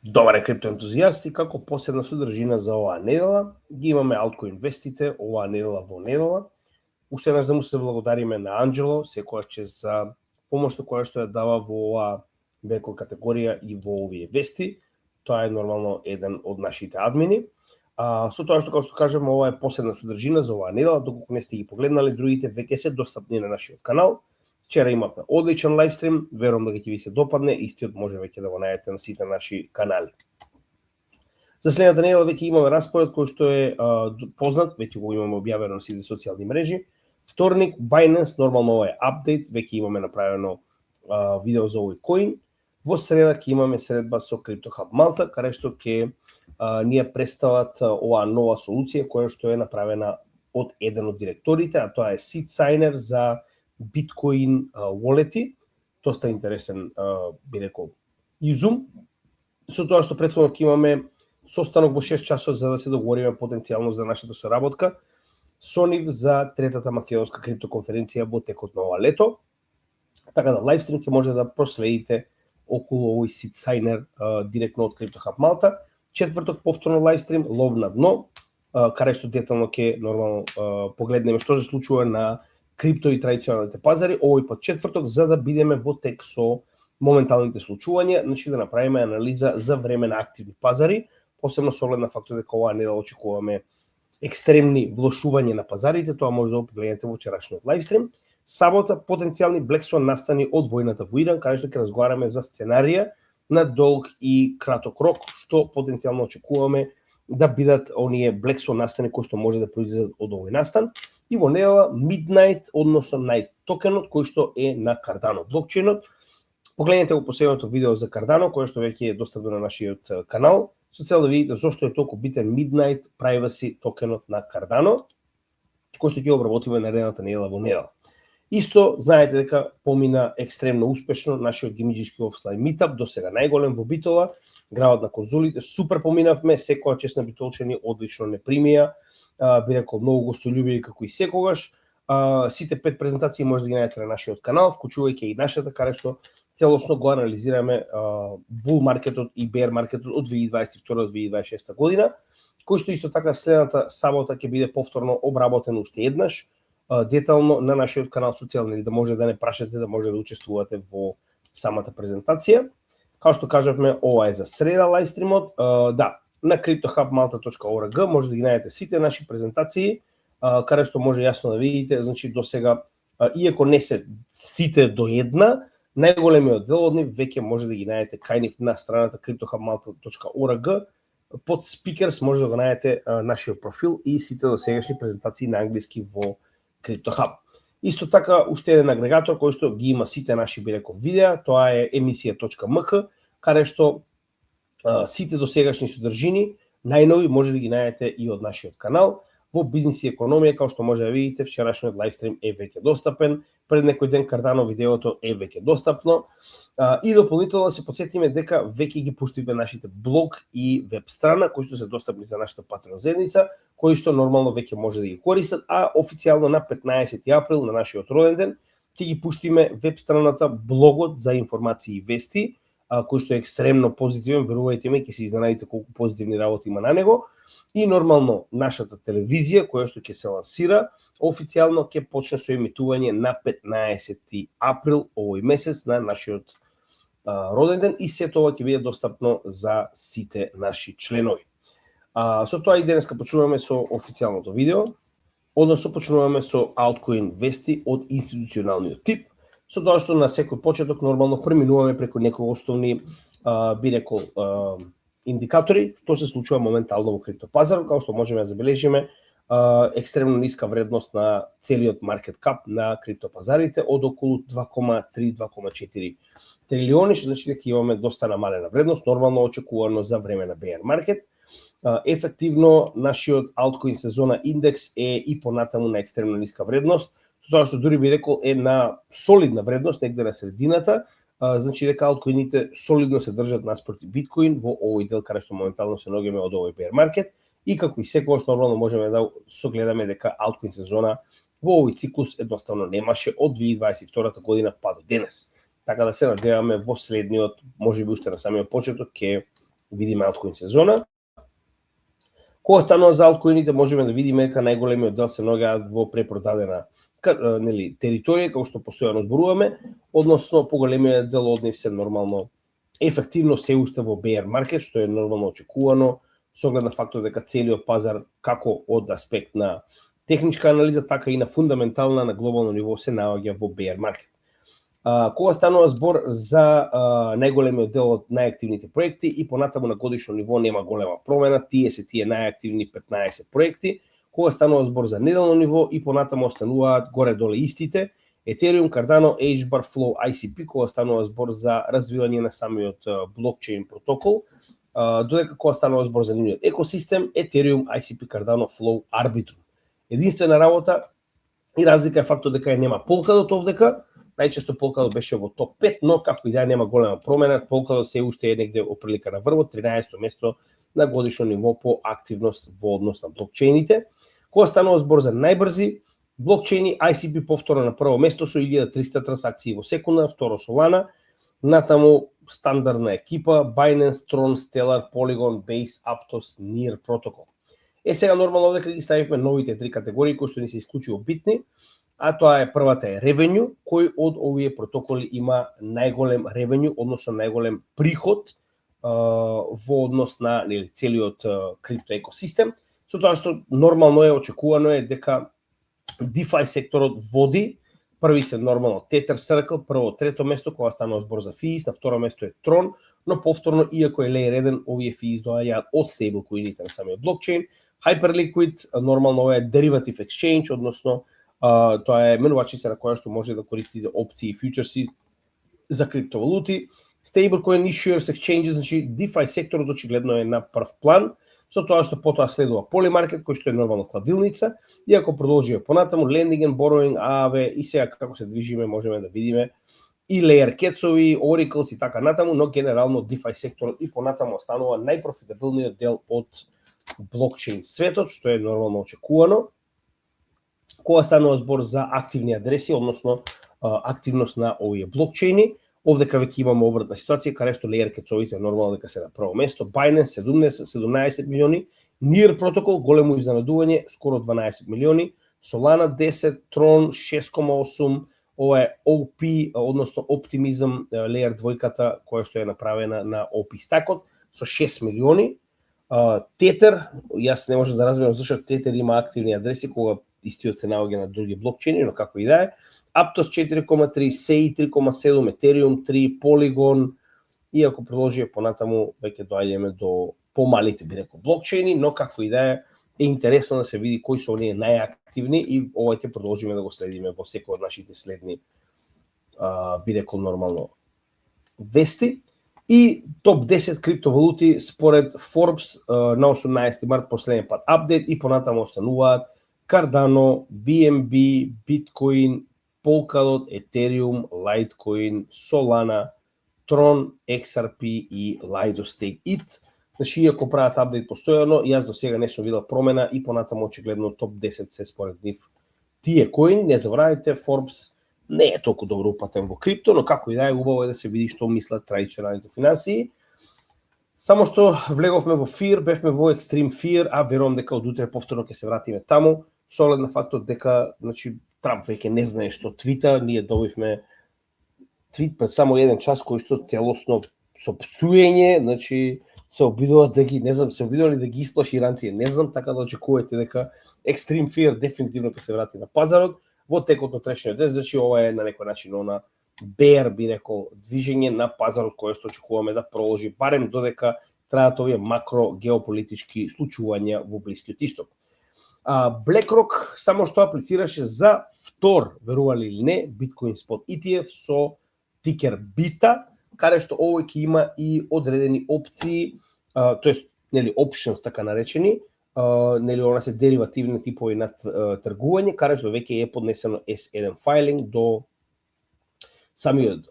Добре, криптоентузијасти, како последна содржина за оваа недела, ги имаме Altcoin вестите, оваа недела во недела. Уште еднаш да му се благодариме на Анџело, секогаш за помошта која што ја дава во оваа веко категорија и во овие вести. Тоа е нормално еден од нашите админи. Со тоа што, како што кажем, ова е последна содржина за оваа недела, доколку не сте ги погледнали, другите веќе се достапни на нашиот канал. Вчера имавме одличен лайвстрим, верувам да ќе ви се допадне, истиот може веќе да го најдете на сите наши канали. За следната недела веќе имаме распоред кој што е познат, веќе го имаме објавено на сите социјални мрежи. Вторник, Binance, нормално ова е апдейт, веќе имаме направено видео за овој коин. Во среда ќе имаме средба со CryptoHub Malta, каде што ќе ние представат оваа нова солуција која што е направена од еден од директорите, а тоа е Seed Signer за Bitcoin wallet-и. Доста интересен, би рекол, изум. Со тоа што претходно ќе имаме состанок во 6 часот за да се договориме потенцијално за нашата соработка со нив за третата македонска криптоконференција во текот на ова лето. Така да лайвстрим ќе може да проследите околу овој Seed Signer директно од CryptoHub Malta. Четврток повторно лайвстрим, лов на дно, каде што детално ќе нормално погледнеме што се случува на крипто и традиционалните пазари, овој пат четврток, за да бидеме во тек со моменталните случувања, значи да направиме анализа за време на активни пазари, посебно со оглед на фактот дека оваа недела очекуваме екстремни влошувања на пазарите, тоа може да го погледнете во вчерашниот лайвстрим. Сабота потенцијални Black Swan настани од војната во Иран, каде што ќе разговараме за сценарија на долг и краток рок, што потенцијално очекуваме да бидат оние Black Swan настани кои што може да произлезат од овој настан. И во недела Midnight, односно Night токенот кој што е на Cardano блокчейнот. Погледнете го последното видео за Cardano, кој што веќе е достапно на нашиот канал, со цел да видите зошто е толку битен Midnight Privacy токенот на Cardano, кој што ќе обработиме наредната недела во недела. Исто, знаете дека помина екстремно успешно нашиот гимиџички офлайн митап, до сега најголем во Битола, градот на конзулите, супер поминавме, секоја честна битолчани одлично не примија, би рекол многу гостољубиви како и секогаш. Сите 5 презентации може да ги најдете на нашиот канал, вклучувајќи и нашата, каде што целосно го анализираме bull маркетот и bear маркетот од 2022 до 2026 година, кој што исто така следната сабота ќе биде повторно обработен уште еднаш, детално на нашиот канал социјални, да може да не прашате, да може да учествувате во самата презентација. Као што кажавме, ова е за среда лайвстримот. Да, на cryptohubmalta.org може да ги најдете сите наши презентации, каде што може јасно да видите, значи до сега, иако не се сите до една, најголемиот дел од нив веќе може да ги најдете кај нив на страната cryptohubmalta.org. Под speakers може да го најдете нашиот профил и сите досегашни презентации на англиски во CryptoHub. Исто така, уште еден агрегатор кој што ги има сите наши, би рекол, видеа, тоа е emisија.mh, каде што сите досегашни содржини, најнови, може да ги најдете и од нашиот канал. Во бизнис и економија, како што може да видите, вчерашниот лайвстрим е веќе достапен, пред некој ден Cardano видеото е веќе достапно. И дополнително да се подсетиме дека веќе ги пуштиме нашите блог и веб страна, кои што се достапни за нашата Patreon заедница, кои што нормално веќе може да ги користат, а официјално на 15 април на нашиот роден ден ќе ги пуштиме веб страната, блогот за информации и вести, кој што е екстремно позитивен, верувајте ме, ќе се изненадите колку позитивни работи има на него. И нормално нашата телевизија, која што ќе се лансира, официјално ќе почне со емитување на 15 април овој месец на нашиот роден ден и се тоа ќе биде достапно за сите наши членови. Со тоа и денеска почнуваме со официјалното видео, односно почнуваме со Altcoin вести од институционалниот тип, со тоа што на секој почеток нормално преминуваме преку некои основни, би рекол, индикатори, што се случува моментално во криптопазарот, како што можеме да забележиме екстремно ниска вредност на целиот маркет кап на криптопазарите од околу 2,3-2,4 трилиони, што значи дека имаме доста намалена вредност, нормално очекувано за време на bear маркет. Ефективно, нашиот Altcoin сезона индекс е и понатаму на екстремно ниска вредност, тоа што дури би рекол е на солидна вредност, негде на средината, значи дека алткоините солидно се држат наспроти биткоин во овој дел каде што моментално се наоѓаме од овој bear маркет и како и секогаш нормално можеме да согледаме дека алткоин сезона во овој циклус едноставно немаше од 2022 година па до денес. Така да се надеваме во следниот, можеби уште на самиот почеток ќе видиме алткоин сезона. Кога станува за алткоините, можеме да видиме дека најголемиот дел се наоѓаат во препродадена територија, како што постојано зборуваме, односно поголемиот дел од нив се нормално ефективно се уште во bear market, што е нормално очекувано, со оглед на фактот дека целиот пазар, како од аспект на техничка анализа, така и на фундаментална на глобално ниво се наоѓа во bear market. Кога станува збор за најголемиот дел од најактивните проекти и понатаму на годишно ниво нема голема промена, тие најактивни 15 проекти. Кога станува збор за неделно ниво и понатаму остануваат горе-доле истите, Ethereum, Cardano, HBAR, Flow, ICP, кога станува збор за развивање на самиот блокчейн протокол, додека кога станува збор за нивниот екосистем, Ethereum, ICP, Cardano, Flow, Arbitrum. Единствена работа и разлика е фактот дека нема Polkadot овдека, најчесто Polkadot беше во топ 5, но како и да нема голема промена, Polkadot се уште е негде оприлика на врвот, 13-то место на годишно ниво по активност во однос на блокчейните. Кога станува збор за најбрзи блокчейни, ICP повторно на прво место со 1300 трансакции во секунда, второ Solana, натаму стандардна екипа Binance, Tron, Stellar, Polygon, Base, Aptos, Near Protocol. Сега нормално овде ги ставивме новите три категории кои што ни се исклучиво битни, а тоа е првата е revenue, кој од овие протоколи има најголем revenue, односно најголем приход во однос на целиот крипто екосистем, со тоа што нормално е очекувано е дека DeFi секторот води, први се нормално Tether Circle, прво трето место кога станува збор за fees, на второ место е Tron, но повторно иако е Layer 1, овие fees доаѓаат од стейблкоините на самиот блокчейн. Hyperliquid нормално е derivative exchange, односно тоа е менувачица на која што може да користите опции и фьючерси за криптовалути. Stablecoin issuers exchanges, значи DeFi секторот очигледно е на прв план, со тоа што потоа следува Polymarket, кој што е нормално кладилница, и ако продолжиме понатаму lending and borrowing, AAV и сега како се движиме можеме да видиме и Layer Cats-ови, Oracles и така натаму, но генерално DeFi секторот и понатаму останува најпрофитабилниот дел од блокчейн светот, што е нормално очекувано. Кога станува збор за активни адреси, односно активност на овие блокчейни, овдека веќе имаме обратна ситуација, каде што Layer Cats-овите нормално дека се на прво место, Binance 17 милиони, Near Protocol големо изненадување, скоро 12 милиони, Solana 10, Tron 6,8, ова е OP, односно Optimism Layer 2-ката која што е направена на OP стакот со 6 милиони. Tether, јас не можам да разберам зашто Tether има активни адреси кога истиот се наоѓа на други блокчейни, но како и да е. Aptos 4,3, SEI 3,7, Ethereum 3, Polygon, и ако продолжиме понатаму, веќе доаѓаме до помалите, би рекол, блокчейни, но како и да е интересно да се види кои се оние најактивни и ова ќе продолжиме да го следиме во секој од нашите следни, би рекол, нормално вести. И топ 10 криптовалути според Forbes на 18 март последен пат апдейт и понатаму остануваат Cardano, BNB, Bitcoin, Polkadot, Ethereum, Litecoin, Solana, Tron, XRP и Lido Stake IT. Значи, иако прават апдейт постојано, јас до сега не сум видел промена и понатаму очигледно топ 10 се според нив тие коини. Не забравяйте, Forbes не е толку добро упатен во крипто, но како и да е, убаво е да се види што мислат традиционалните финансии. Само што влеговме во fear, бевме во extreme fear, а верувам дека од утре повторно ќе се вратиме таму, со оглед на фактот дека, значи, Трамп веќе не знае што твита, ние добивме твит пред само еден час кој што целосно со пцуење, значи се обидуваат да ги, не знам, се обидували да ги исплаши иранците, не знам, така да очекувате дека extreme fear дефинитивно ќе се врати на пазарот во текот на трешниот ден, значи ова е на некој начин она bear, би рекол, движење на пазарот кое што очекуваме да продолжи барем додека траат овие макро геополитички случувања во Блискиот Исток. BlackRock само што аплицираше за втор, верували или не, Bitcoin Spot ETF со тикер BITA, каде што овој ќе има и одредени опции, тоест, нели, options така наречени, нели, она се деривативни типови на тргување, каде што веќе е поднесено S1 файлинг до самиот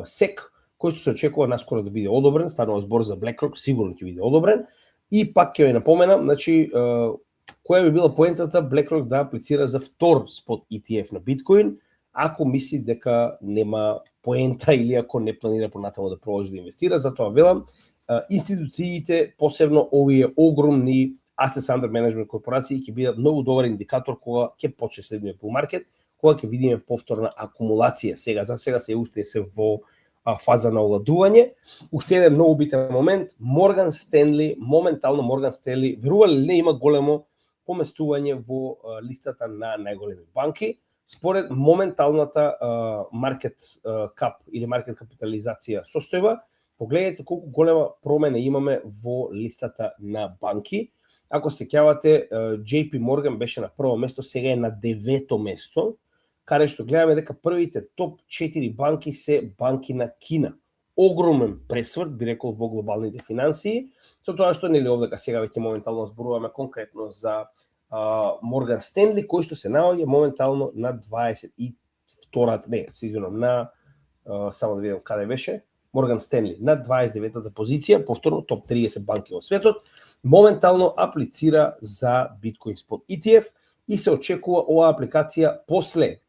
SEC, кој се очекува наскоро да биде одобрен, станува збор за BlackRock, сигурно ќе биде одобрен, и пак ќе ви напоменам, значи, која би била поентата BlackRock да аплицира за втор спот ETF на Bitcoin, ако мисли дека нема поента или ако не планира понатаму да продолжи да инвестира. Затоа велам, институциите, посебно овие огромни assets under management корпорации ќе бидат многу добар индикатор кога ќе почне следниот bull market, кога ќе видиме повторна акумулација. За сега се уште се во фаза на оладување. Уште еден многу битен момент, Morgan Stanley, верували ли не, има големо поместување во листата на најголеми банки. Според моменталната маркет кап или маркет капитализација состојба, погледнете колку голема промена имаме во листата на банки. Ако се сеќавате, JP Morgan беше на прво место, сега е на 9-то место, каде што гледаме дека првите топ 4 банки се банки на Кина. Огромен пресврт, би рекол, во глобалните финансии, со тоа што нели овдека сега веќе моментално зборуваме конкретно за Morgan Stanley, кој што се наоѓа моментално на 22-та, само да видам каде беше, Morgan Stanley на 29-та позиција, повторно топ 30 банки во светот, моментално аплицира за Bitcoin Spot ETF и се очекува оваа апликација после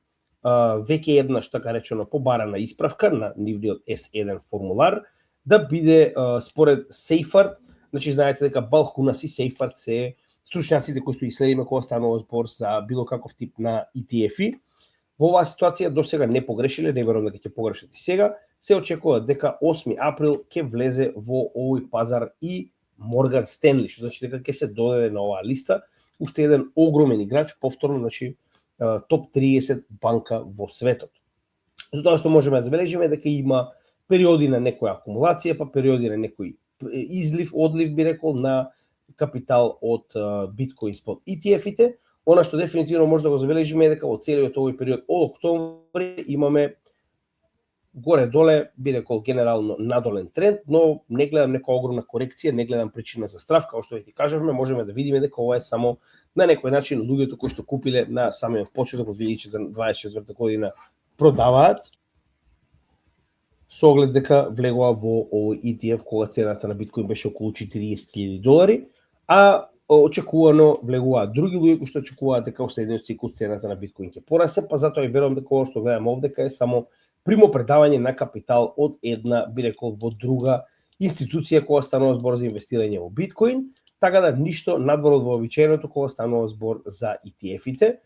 веќе еднаш, така речено, побарана исправка на нивниот S1 формулар, да биде според Seyfarth, значи знаете дека Балхунас и Seyfarth се стручњаците кои што ги следиме кога станува збор за било каков тип на ETF-и. Во оваа ситуација досега не погрешиле, не верувам дека ќе погрешат и сега. Се очекува дека 8 април ќе влезе во овој пазар и Morgan Stanley, што значи дека ќе се додаде на оваа листа уште еден огромен играч, повторно, значи топ 30 банка во светот. Затоа што можеме да забележиме дека има периоди на некоја акумулација, па периоди на некој одлив, би рекол, на капитал од Bitcoin Spot ETF-ите. Она што дефинитивно може да го забележиме е дека во целиот овој период од октомври имаме горе-доле, би рекол, генерално надолен тренд, но не гледам нека огромна корекција, не гледам причина за страф, како што веќе кажавме, можеме да видиме дека ова е само на некој начин луѓето кои што купиле на самиот почеток од 2024 година продаваат со оглед дека влегува во овој ETF кога цената на биткоин беше околу $40,000, а очекувано влегуваат други луѓе кои што очекуваат дека во следниот цикл цената на биткоин ќе порасне, па затоа и верувам дека ова што гледаме овдека е само примопредавање на капитал од една, би рекол, во друга институција кога станува збор за инвестирање во биткоин, така да ништо надвор од вообичаеното кога станува збор за ETF-ите.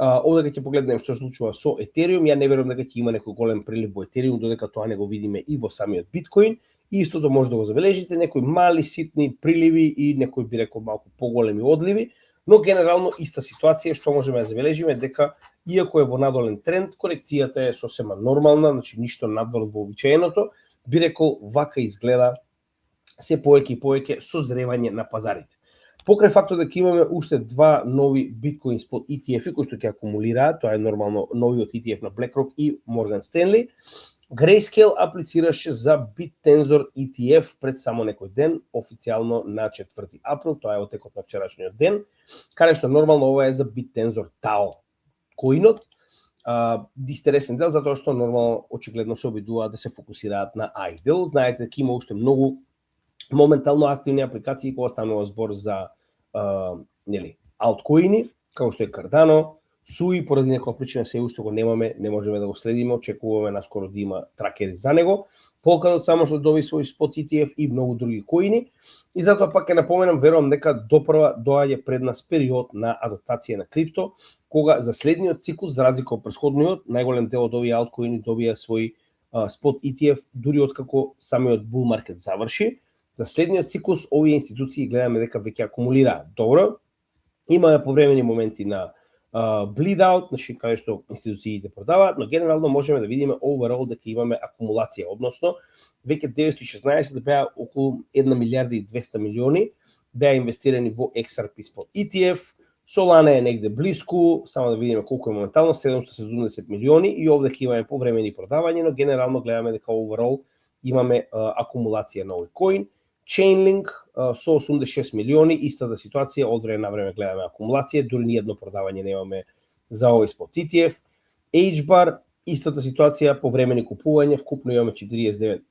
Овде ќе погледнем што се случува со Ethereum, ја не верувам дека ќе има некој голем прилив во Ethereum, додека тоа не го видиме и во самиот биткоин. И истото може да го забележите, некои мали ситни приливи и некои, би рекол, малку поголеми одливи, но генерално иста ситуација што можеме да забележиме дека иако е во надолен тренд, корекцијата е сосема нормална, значи ништо надвор од вообичаеното, би рекол, вака изгледа се повеќе и повеќе созревање на пазарите. Покрај фактот дека имаме уште два нови Bitcoin Spot ETF-и кои што ќе акумулираат, тоа е нормално новиот ETF на BlackRock и Morgan Stanley, Grayscale аплицираше за BitTensor ETF пред само некој ден, официјално на 4 април, тоа е од текот на вчерашниот ден, каде што нормално ова е за BitTensor DAO коинот. Интересен дел затоа што нормално очигледно се обидуваат да се фокусираат на idle. Знаете дека има уште многу моментално активни апликации кога станува збор за алткоини, како што е Cardano, Sui, поради некоја причина се уште го немаме, не можеме да го следиме, очекуваме наскоро да има тракери за него. Polkadot само што доби свој спот ETF и многу други коини. И затоа пак ќе напоменам, верувам дека допрва доаѓа пред нас период на адаптација на крипто, кога за следниот циклус, за разлика од претходниот, најголем дел од овие алткоини добија свој спот ETF дури откако самиот bull market заврши. За следниот циклус овие институции гледаме дека веќе акумулираат. Добро, имаме повремени моменти на bleed out, значи каде што институциите продаваат, но генерално можеме да видиме overall дека имаме акумулација, односно веќе 916 беа околу 1 милиарда и 200 милиони беа инвестирани во XRP Spot ETF, Solana е негде блиску, само да видиме колку е моментално, 770 милиони и овде ќе имаме повремени продавања, но генерално гледаме дека overall имаме акумулација на овој коин. Chainlink со 86 милиони, истата ситуација, од време на време гледаме акумулација, дури ни едно продавање немаме за овој спот ETF. HBAR, истата ситуација, повремени купување, вкупно имаме 49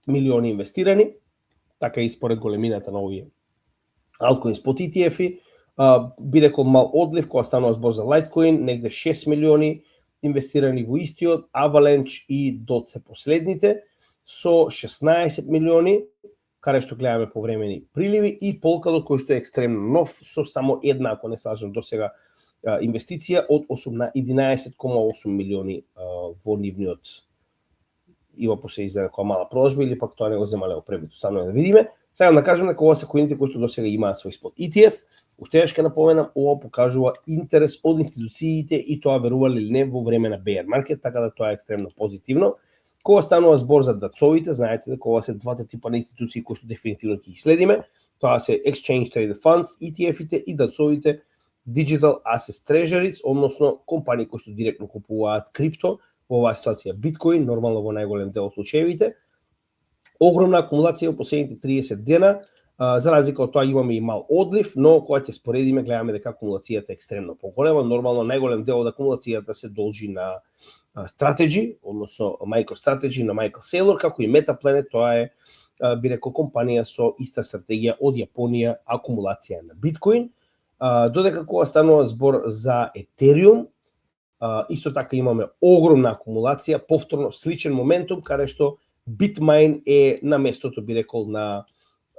милиони инвестирани, така и според големината на овие altcoin спот ETF-и. Би рекол мал одлив, кога станува збор за Litecoin, негде 6 милиони инвестирани во истиот, Avalanche и DOT се последните, со 16 милиони, каде што гледаме повремени приливи, и Polkadot кој што е екстремно нов, со само една, ако не се лажам досега, инвестиција од 11,8 милиони во нивниот, има после изгледа која мала продажба, или пак тоа не го земале во пребито. Само да видиме. Сега да кажем дека ова се коините кои што досега имаат свој спот ETF. Уште ќе напоменам, ова покажува интерес од институциите и тоа верували или не во време на bear market, така да тоа е екстремно позитивно. Кога станува збор за ДАЦ-овите, знаете дека ова се двата типа на институции кои што дефинитивно ќе ги следиме. Тоа се Exchange Traded Funds, ETF-ите и ДАЦ-овите, Digital Asset Treasuries, односно компании кои што директно купуваат крипто, во оваа ситуација биткоин, нормално во најголем дел од случаевите. Огромна акумулација во последните 30 дена, за разлика од тоа имаме и мал одлив, но кога ќе споредиме гледаме дека акумулацијата е екстремно поголема. Нормално најголем дел од акумулацијата се должи на Strategy, односно MicroStrategy на Michael Saylor, како и Metaplanet, тоа е би рекол компанија со иста стратегија од Јапонија, акумулација на биткоин. Додека кога станува збор за Ethereum, исто така имаме огромна акумулација, повторно сличен моментум, каде што Bitmain е на местото, би рекол, на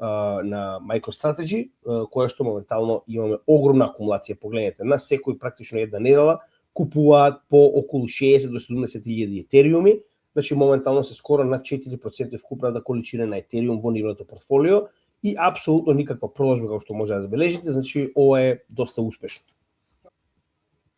MicroStrategy, која што моментално имаме огромна акумулација. Погледнете, на секој практично една недела купуваат по околу 60 до 70.000 етериуми, значи моментално се скоро на 4% вкупната количина на етериум во нивното портфолио и апсолутно никаква продажба како што може да забележите, значи ова е доста успешно.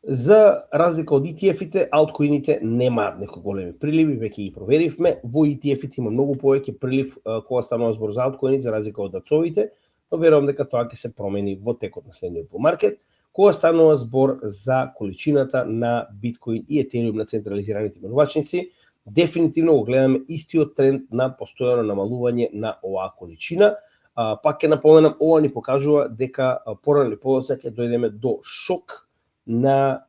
За разлика од ETF-ите, алткоините немаат некои големи приливи, веќе ги проверивме. Во ETF-ите има многу повеќе прилив кога станува збор за алткоини, за разлика од ДАЦ-овите, но верувам дека тоа ќе се промени во текот на следниот bull market. Кога станува збор за количината на биткоин и етериум на централизираните менувачници, дефинитивно го гледаме истиот тренд на постојано намалување на оваа количина. Пак ќе напоменам, ова ни покажува дека порано или подоцна ќе дојдеме до шок на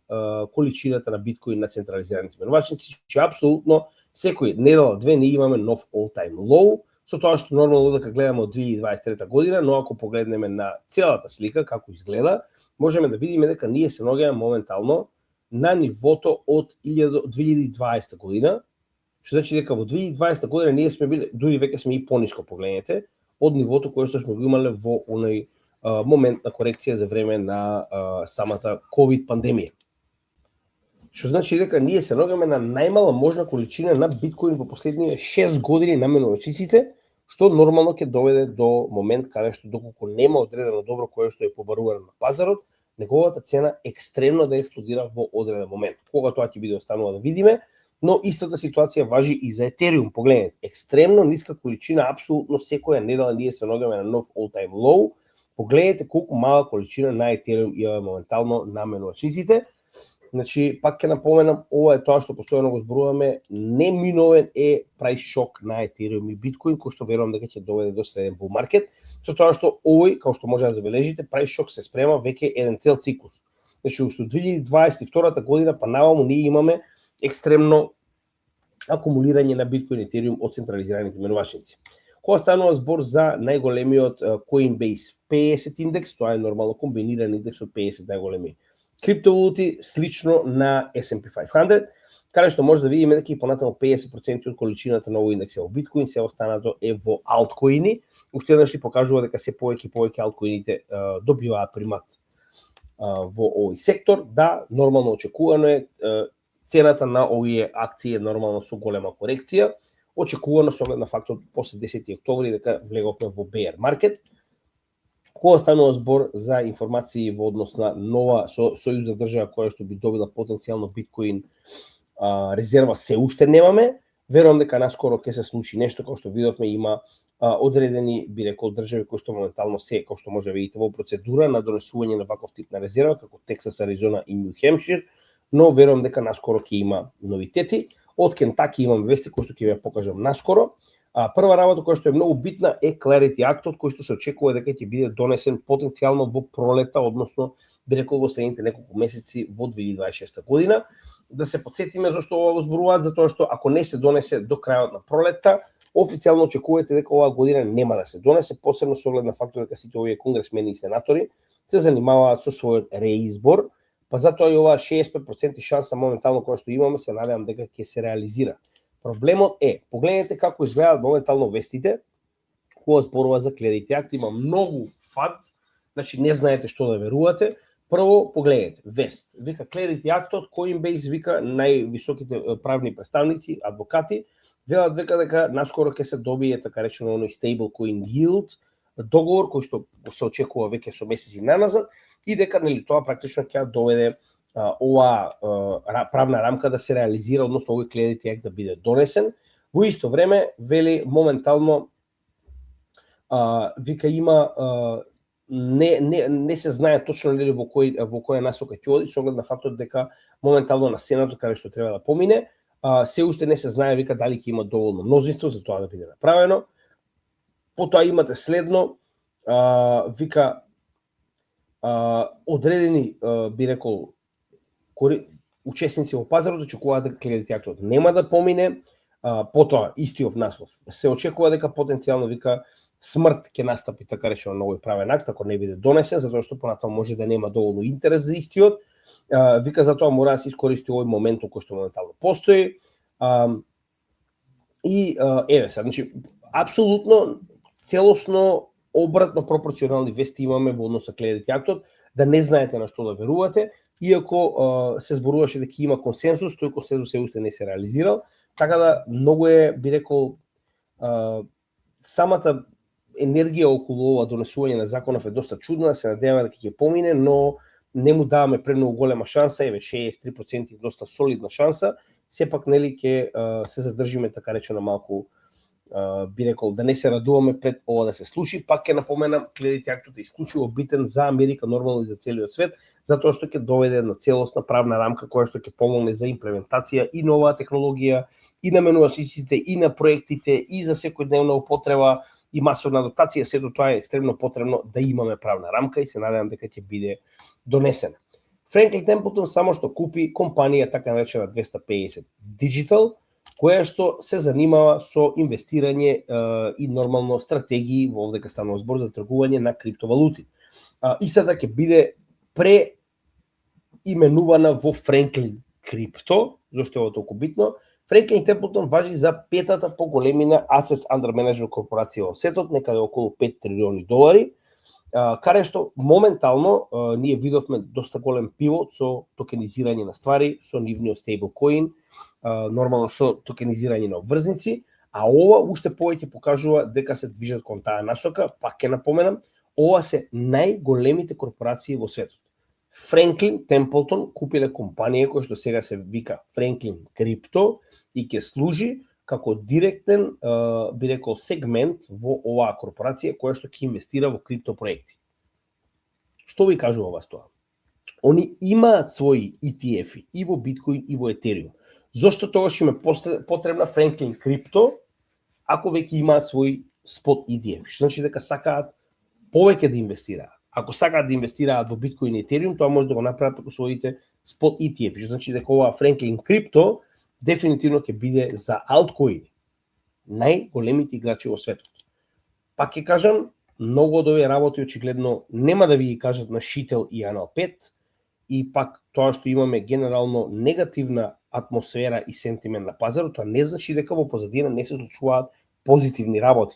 количината на биткоин на централизираните менувачници, че апсолутно секој недела две не имаме нов all-time low, со тоа што нормално дека гледаме од 2023 година, но ако погледнеме на целата слика како изгледа, можеме да видиме дека ние се наоѓаме моментално на нивото од 2020 година, што значи дека во 2020 година ние сме били, дури веќе сме и пониско, погледнете, од нивото кое што сме го имале во оној момент на корекција за време на самата COVID пандемија. Што значи дека ние се наоѓаме на најмала можна количина на биткоин во последниве 6 години на менувачиците, што нормално ќе доведе до момент каде што доколку нема одредено добро кое што е побарувано на пазарот, неговата цена екстремно да експлодира во одреден момент. Кога тоа ќе биде останува да видиме, но истата ситуација важи и за Ethereum. Погледнете, екстремно ниска количина, апсолутно секоја недела ние се наоѓаме на нов all-time low. Погледнете колку мала количина на Ethereum има моментално на менувачниците. Значи, пак ќе напоменам, ова е тоа што постојано го зборуваме, неминовен е прайс шок на Ethereum и Bitcoin, кој што верувам дека ќе доведе до следен bull market, со тоа што овој, како што може да забележите, прайс шок се спрема веќе еден цел циклус. Значи, уште 2022 година па наваму ние имаме екстремно акумулирање на Bitcoin и Ethereum од централизираните менувачници. Кога станува збор за најголемиот Coinbase 50 индекс, тоа е нормално комбиниран индекс од 50 најголеми криптовалути, слично на S&P 500, каде што може да видиме дека и понатаму 50% од количината на овој индекс е во биткоин, се останато е во алткоини. Уште еднаш ни покажува дека се повеќе и повеќе алткоините добиваат примат во овој сектор. Да, нормално очекувано е, цената на овие акции е нормално со голема корекција, очекувано со оглед на фактот после 10 октомври дека влеговме во bear market. Кога станува збор за информации во однос на нова сојузна држава која што би добила потенцијално биткоин резерва, се уште немаме. Верувам дека наскоро ќе се случи нешто, како што видовме, има одредени, би рекол, држави кои што моментално се, како што може да видите, во процедура на донесување на ваков тип на резерва, како Тексас, Аризона и Нью Хемпшир, но верувам дека наскоро ќе има новитети. Од Кентаки имам вести кои што ќе ви покажам наскоро. Прва работа која што е многу битна е Clarity Act-от, кој што се очекува дека ќе биде донесен потенцијално во пролета, односно би рекол во следните неколку месеци во 2026 година. Да се потсетиме зашто ова го зборуваат, затоа што ако не се донесе до крајот на пролета, официјално очекувате дека оваа година нема да се донесе, посебно со оглед на фактот дека сите овие конгресмени и сенатори се занимаваат со својот реизбор, па затоа и оваа 65% шанса моментално која што имаме, се надевам дека ќе се реализира. Проблемот е, погледнете како изгледаат моментално вестите, кога зборува за Clarity Act, има многу фат, значи не знаете што да верувате. Прво, погледнете, вест. Вика Clarity Act-от, Coinbase вика највисоките правни представници, адвокати, велат дека наскоро ќе се добие така речено оној stablecoin yield, договор кој што се очекува веќе со месеци наназад и дека тоа практично ќе доведе ова правна рамка да се реализира, односно овој Clarity Act да биде донесен. Во исто време вели моментално вика има не се знае точно ли во која насока ќе оди, со оглед на фактот дека моментално на Сенатот каде што треба да помине, се уште не се знае вика дали ќе има доволно мнозинство за тоа да биде направено. Потоа имате следно, вика одредени би рекол учесници во пазарот очекуваат дека Clarity Act нема да помине. Потоа истиот наслов се очекува дека потенцијално вика смрт ќе настапи така речено на овој правен акт ако не биде донесен, затоа што понатаму може да нема доволно интерес за истиот. Вика затоа мора да се искористи овој момент кој што моментално постои. И еве сега, значи апсолутно целосно обратно пропорционални вести имаме во однос со Clarity Act-от, да не знаете на што да верувате, иако се зборуваше дека има консенсус, тој консенсус се уште не се реализирал, така да многу би рекол самата енергија околу ова донесување на законов е доста чудна, се надеваме дека ќе помине, но не му даваме премногу голема шанса, еве 63% доста солидна шанса, сепак нели ќе се задржиме така речено малку би рекол да не се радуваме пред ова да се случи. Пак ќе напоменам, Clarity Act-от е исклучиво битен за Америка, нормално и за целиот свет, затоа што ќе доведе на целосна правна рамка која што ќе помогне за имплементација и на оваа технологија, и на менуачиците, и на проектите, и за секојдневна употреба и масовна адоптација. Сето тоа е екстремно потребно да имаме правна рамка и се надевам дека ќе биде донесена. Франклин Темплтон само што купи компанија така наречена 250 Digital, која што се занимава со инвестирање и нормално стратегии, во овде станува збор за тргување на криптовалути. Истата ќе биде преименувана во Franklin Crypto, зашто е ова толку битно. Франклин Темплтон важи за петата поголемина Assets Under Management корпорација во светот, некаде околу $5 трилиони, каде што моментално ние видовме доста голем пивот со токенизирање на ствари, со нивниот стейблкоин, нормално со токенизирање на обврзници, а ова уште повеќе покажува дека се движат кон таа насока. Пак ќе напоменам, ова се најголемите корпорации во светот. Франклин Темплтон купиле компанија која што сега се вика Franklin Crypto и ќе служи како директен би рекол сегмент во оваа корпорација која што ќе инвестира во криптопроекти. Што ви кажува ова тоа? Они имаат своји ETF-и и во Биткоин и во Етериум. Зошто тогаш им е потребна Franklin Crypto ако веќе имаат свој спот ETF? Што значи дека сакаат повеќе да инвестираат. Ако сакаат да инвестираат во Биткоин и Етериум, тоа може да го направат преку своите спот ETF-и. Што значи дека ова Franklin Crypto дефинитивно ќе биде за алткоини, најголемите играчи во светот. Пак ќе кажам, многу од овие работи очигледно нема да ви ги кажат на Шител и Анал 5, и пак тоа што имаме генерално негативна атмосфера и сентимент на пазарот, тоа не значи дека во позадина не се случуваат позитивни работи.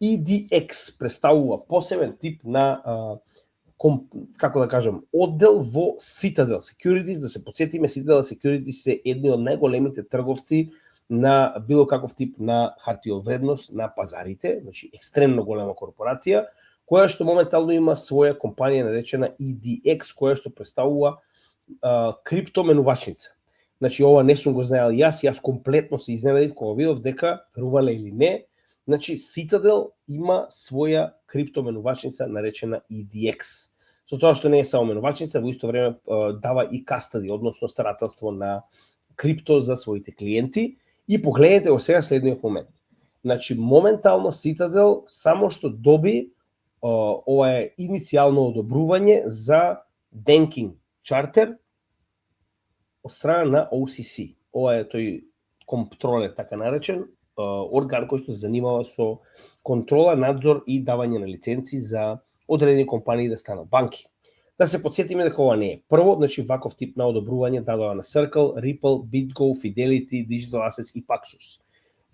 EDX представува посебен тип на како да кажам, оддел во Citadel Securities. Да се подсетиме, Citadel Securities се едни од најголемите трговци на било каков тип на хартија од вредност на пазарите, значи екстремно голема корпорација, која што моментално има своја компанија наречена EDX, која што представува криптоменувачница. Значи ова не сум го знаел јас комплетно се изненадив кога видов дека, верувале или не, значи Citadel има своја криптоменувачница наречена EDX. Со тоа што не е само менувачница, во исто време дава и кастади, односно старателство на крипто за своите клиенти. И погледнете го сега следниот момент. Значи моментално Citadel само што доби ова е иницијално одобрување за banking charter од страна на OCC. Ова е тој контролер така наречен, орган кој што се занимава со контрола, надзор и давање на лиценци за одредени компании да станат банки. Да се подсетиме дека ова не е прво, значи ваков тип на одобрување дадоа на Circle, Ripple, BitGo, Fidelity, Digital Assets и Paxos.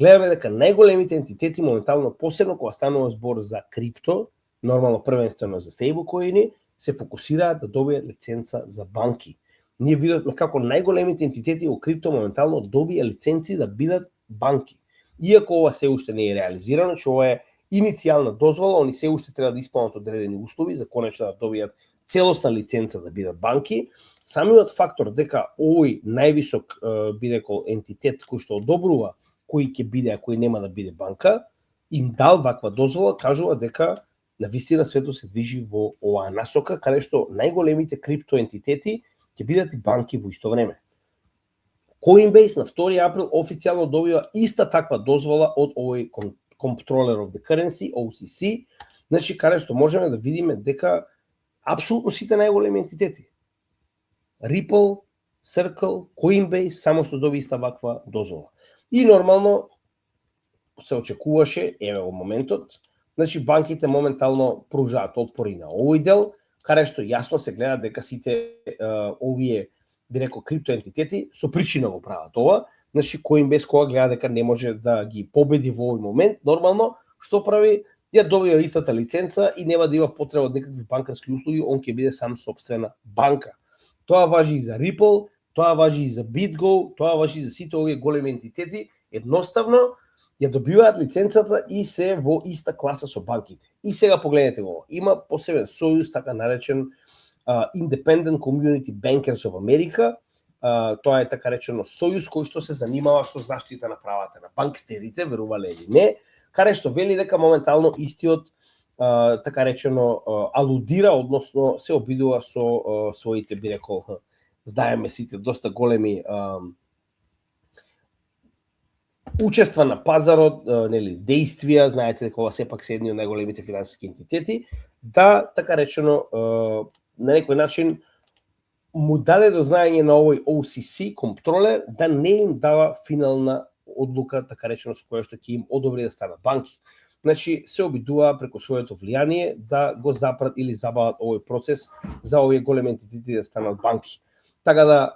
гледаме дека најголемите ентитети моментално, посебно кога станува збор за крипто, нормално првенствено за стейблкоини, се фокусираат да добијат лиценца за банки. Ние видовме како најголемите ентитети во крипто моментално добија лиценци да бидат банки. Иако ова се уште не е реализирано, че ова е иницијална дозвола, они се уште треба да исполнат одредени услови за конечно да добијат целосна лиценца да бидат банки. Самиот фактор дека овој највисок би рекол ентитет кој што одобрува кој ќе биде, а кој нема да биде банка, им дал ваква дозвола, кажува дека на вистина светот се движи во оваа насока, каде што најголемите крипто ентитети ќе бидат и банки во исто време. Coinbase на 2 април официјално добива иста таква дозвола од овој Comptroller of the Currency, OCC, значи каде што можеме да видиме дека апсолутно сите најголеми ентитети, Ripple, Circle, Coinbase, само што доби иста ваква дозвола. И нормално се очекуваше, еве во моментот, значи банките моментално пружаат отпори на овој дел, каде што јасно се гледа дека сите овие, би рекол, крипто ентитети со причина го прават ова. Значи Coinbase кога гледа дека не може да ги победи во овој момент, нормално што прави? Ја добива истата лиценца и нема да има потреба од некакви банкарски услуги, он ќе биде сам сопствена банка. Тоа важи и за Ripple, тоа важи и за BitGo, тоа важи и за сите овие големи ентитети, едноставно ја добиваат лиценцата и се во иста класа со банките. И сега погледнете го, има посебен сојуз, така наречен Independent Community Bankers of America. Тоа е така речено сојуз кој што се занимава со заштита на правата на банкстерите, верувале или не, каде што вели дека моментално истиот така речено алудира, односно се обидува со своите, би рекол, знаеме сите доста големи учества на пазарот, нели, действија, знаете дека ова сепак се едни од најголемите финансиски ентитети, да така речено на некој начин му даде до знаење на овој OCC контролер да не им дава финална одлука, така речено, со која што ќе им одобри да станат банки. Значи, се обидува преку своето влијание да го запрат или забават овој процес за овие големи ентитети да станат банки. Така да,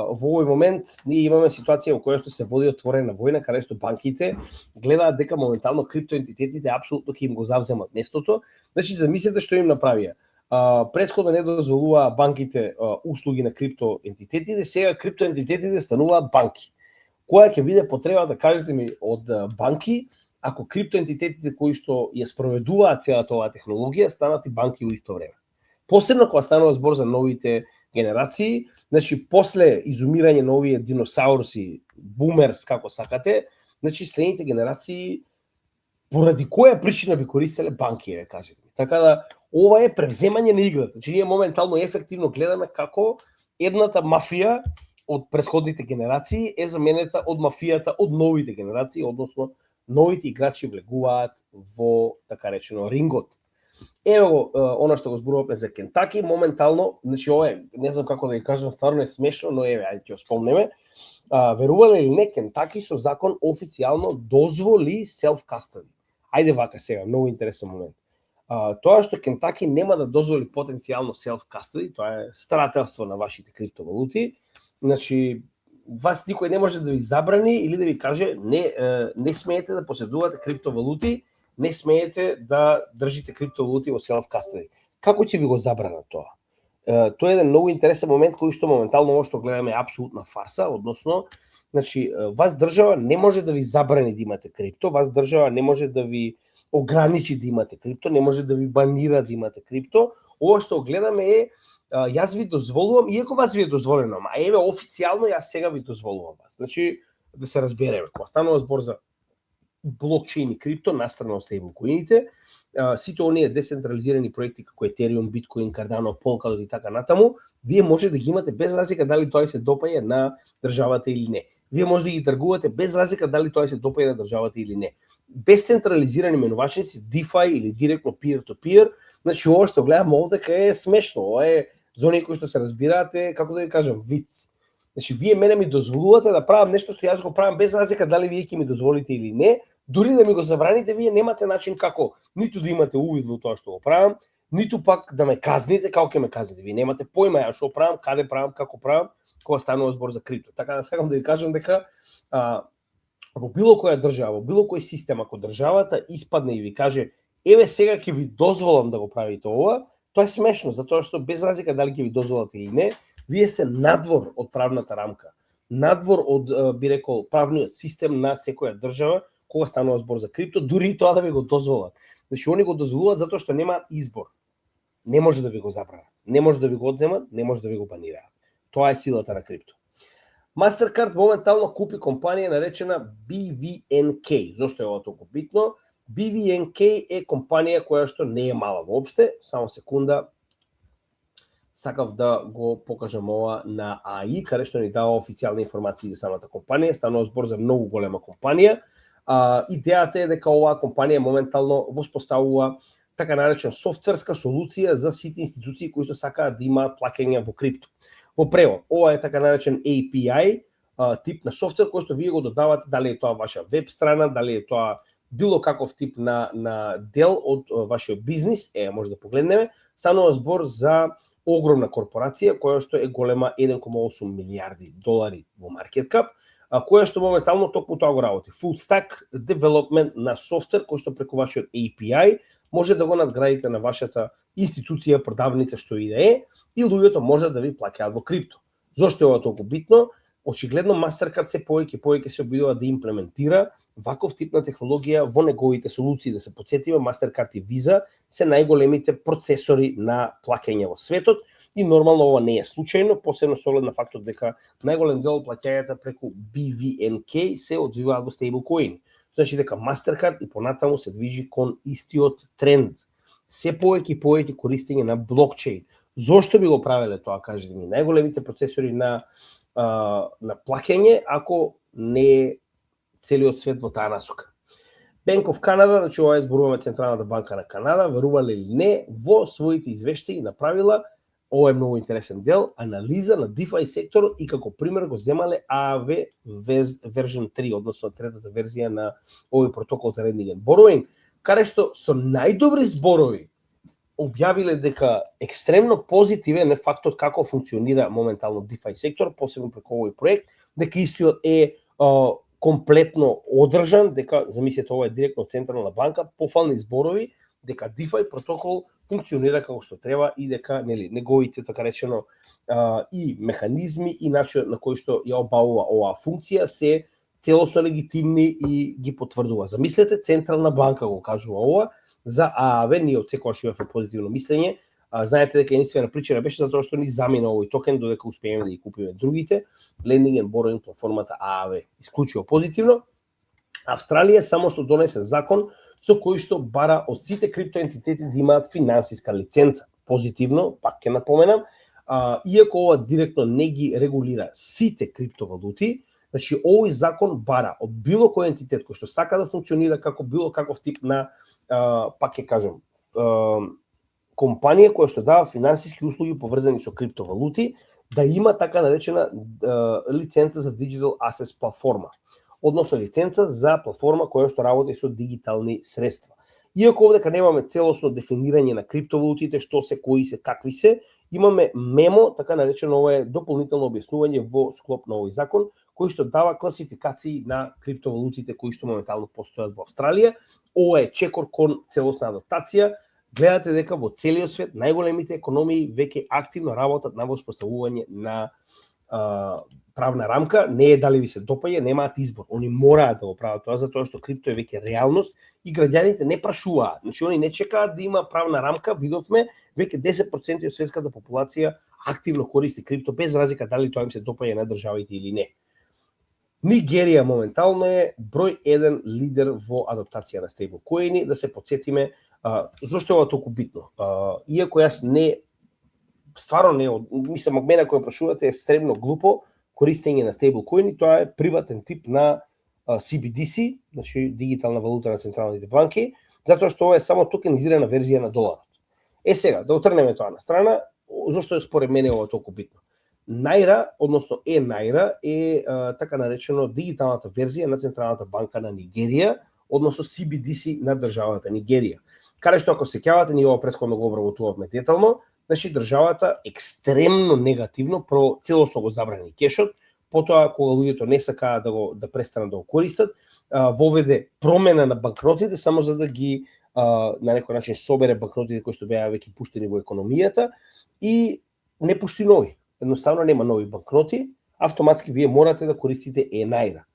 во овој момент ние имаме ситуација во која што се води отворена војна, каде што банките гледаат дека моментално крипто ентитетите апсолутно ќе им го завземат местото. Значи, замислете што им направија. Претходно не дозволуваа банките услуги на крипто ентитетите, сега крипто ентитетите стануваат банки. Која ќе биде потреба, да кажете ми, од банки, ако крипто ентитетите кои што ја спроведуваат целата оваа технологија станат и банки во исто време? Посебно кога станува збор за новите генерации, значи после изумирање на овие диносауруси, бумерс како сакате, значи следните генерации поради која причина би користеле банки, да кажете ми. Така да ова е превземање на играта. Значи ние моментално ефективно гледаме како едната мафија од претходните генерации е заменета од мафијата од новите генерации, односно новите играчи влегуваат во така речено рингот. Ево го она што го зборувавме за Кентаки, моментално, значи ова е, не знам како да ги кажам, стварно е смешно, но еве, ајде ќе го спомнеме. Верувале или не, Кентаки со закон официјално дозволи self-custody. Ајде вака сега, многу интересен момент. Тоа што Кентаки нема да дозволи потенцијално self-custody, тоа е старателство на вашите криптовалути. Значи, вас никој не може да ви забрани или да ви каже не смеете да поседувате криптовалути, не смеете да држите криптовалути во self-custody. Како ќе ви го забранат тоа? Тоа е еден многу интересен момент кој што моментално ово што гледаме е апсолутна фарса, односно, значи, вас држава не може да ви забрани да имате крипто, вас држава не може да ви ограничи да имате крипто, не може да ви банира да имате крипто. Ова што гледаме е јас ви дозволувам, иако вас ви е дозволено, а еве официјално јас сега ви дозволувам вас. Значи, да се разбереме, кога станува збор за блокчейн и крипто, настрана од стейблкоините, сите оние децентрализирани проекти како Ethereum, Bitcoin, Cardano, Polkadot и така натаму, вие може да ги имате без разлика дали тоа се допаѓа на државата или не. Вие може да ги тргувате без разлика дали тоа се допаѓа на државата или не. Без централизирани менувачници, DeFi или директно peer-to-peer, значи ова што гледам овде е смешно, ова е за оние кои што се разбираате, како да ви кажам, виц. Значи, вие мене ми дозволувате да правам нешто што јас го правам без разлика дали вие ќе ми дозволите или не, дури да ми го забраните, вие немате начин како ниту да имате увид во тоа што го правам, ниту пак да ме казните, како ќе ме казните. Вие немате појма ја што правам, каде правам, како правам, кога станува збор за крипто. Така да сакам да ви кажам дека во било која држава, во било кој систем, ако државата испадне и ви каже еве сега ќе ви дозволам да го правите ова, тоа е смешно, затоа што без разлика дали ќе ви дозволат или не, вие се надвор од правната рамка, надвор од, би рекол, правниот систем на секоја држава, кога станува збор за крипто, дури и тоа да ви го дозволат. Значи, они го дозволуваат затоа што нема избор. Не може да ви го забранат, не може да ви го одземат, не може да ви го банираат. Тоа е силата на крипто. Mastercard моментално купи компанија наречена BVNK. Зошто е ова толку битно? BVNK е компанија која што не е мала воопште. Само секунда. Сакав да го покажам ова на АИ, каде што ни дава официјални информации за самата компанија. Станува збор за многу голема компанија. Идејата е дека оваа компанија моментално воспоставува така наречена софтверска солуција за сите институции кои што сакаат да имаат плаќања во крипто. Во превод, ова е така наречен API, тип на софтвер кој што вие го додавате, дали е тоа ваша веб страна, дали е тоа било каков тип на дел од вашиот бизнис, може да погледнеме, станува збор за огромна корпорација која што е голема 1,8 милиарди долари во маркет кап, која што моментално токму тоа го работи. Full stack development на софтвер кој што преку вашиот API може да го надградите на вашата институција, продавница, што и да е, и луѓето може да ви плаќаат во крипто. Зошто е ова толку битно? Очигледно Mastercard се повеќе се обидува да имплементира ваков тип на технологија во неговите солуции. Да се потсетиме, Mastercard и Visa се најголемите процесори на плаќање во светот и нормално ова не е случајно, посебно со оглед на фактот дека најголем дел од плаќањата преку BVNK се одвиваат во стейблкоини. Значи дека Mastercard и понатаму се движи кон истиот тренд. Се повеќе и повеќе користење на блокчейн. Зошто би го правеле тоа, кажете ми, најголемите процесори на плаќање, ако не е целиот свет во таа насока? Bank of Canada, значи ова е зборуваме Централната банка на Канада, верувале или не, во своите извештаи направила, ова е многу интересен дел, анализа на DeFi секторот и како пример го земале AAV version 3, односно третата верзија на овој протокол за lending and borrowing, каде што со најдобри зборови објавиле дека екстремно позитивен е фактот како функционира моментално DeFi сектор, посебно преку овој проект, дека истиот е комплетно одржан, дека, замислете, ова е директно од Централна банка, пофални зборови, дека DeFi протокол функционира како што треба и дека неговите, така речено, и механизми и начинот на кој што ја обавува оваа функција се целосно легитимни и ги потврдува. Замислете, Централна банка го кажува ова, за ААВ ние од секогаш имавме позитивно мислење. Знаете дека единствена причина беше затоа што ни замина овој токен додека успееме да ги купиме другите. Lending and borrowing платформата ААВ исклучува позитивно. Австралија само што донесе закон со кој што бара од сите криптоентитети да имаат финансиска лиценца. Позитивно, пак ќе напоменам, иако ова директно не ги регулира сите криптовалути, значи овој закон бара од било кој ентитет кој што сака да функционира како било каков тип на, пак ќе кажам, компанија која што дава финансиски услуги поврзани со криптовалути, да има така наречена лиценца за Digital Assets платформа, односно лиценца за платформа која што работи со дигитални средства. Иако овдека немаме целосно дефинирање на криптовалутите, што се, кои се, какви се, имаме мемо, така наречено, ова е дополнително објаснување во склоп на овој закон, кој што дава класификации на криптовалутите кои што моментално постојат во Австралија. Ова е чекор кон целосна адаптација. Гледате дека во целиот свет најголемите економии веќе активно работат на воспоставување на правна рамка. Не е дали ви се допаѓа, немаат избор. Они мораат да го прават тоа затоа што крипто е веќе реалност и граѓаните не прашуваат. Значи они не чекаат да има правна рамка. Видовме веќе 10% од светската популација активно користи крипто без разлика дали тоа им се допаѓа на државите или не. Нигерија моментално е број 1 лидер во адаптација на стейблкоини. Да се потсетиме зошто е ова толку битно. Иако јас стварно не, мислам, од мене кој прашувате е екстремно глупо користење на стейблкоини, тоа е приватен тип на CBDC, значи дигитална валута на централните банки, затоа што ова е само токенизирана верзија на доларот. Сега, да отрнеме тоа на страна, зошто е според мене ова толку битно. Наира, односно Наира е така наречено дигиталната верзија на Централната банка на Нигерија, односно CBDC на државата Нигерија. Каде што ако сеќавате, ние ова претходно го обработувавме детално, значи државата екстремно негативно целосно го забрани кешот, потоа кога луѓето не сакаат да престанат да го користат, воведе промена на банкнотите само за да ги на некој начин собере банкнотите кои што беа веќе пуштени во економијата и не пушти нови. Едноставно нема нови банкноти, автоматски вие морате да користите ЕНАИРА.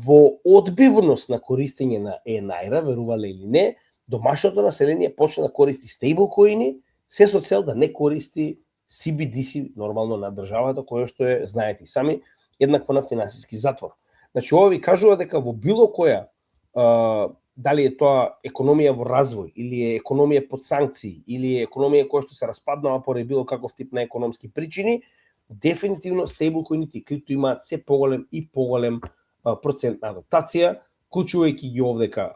Во одбивност на користење на ЕНАИРА, верувале или не, домашното население почна да користи стейблкоини, се со цел да не користи CBDC нормално на државата, која што е, знаете и сами, еднаква на финансиски затвор. Значи, ова ви кажува дека во било која, дали е тоа економија во развој, или е економија под санкции, или е економија која што се распаднала поради било каков тип на економски причини, дефинитивно стейблкоините и крипто имаат се поголем и поголем процент на адаптација, вклучувајќи ги овдека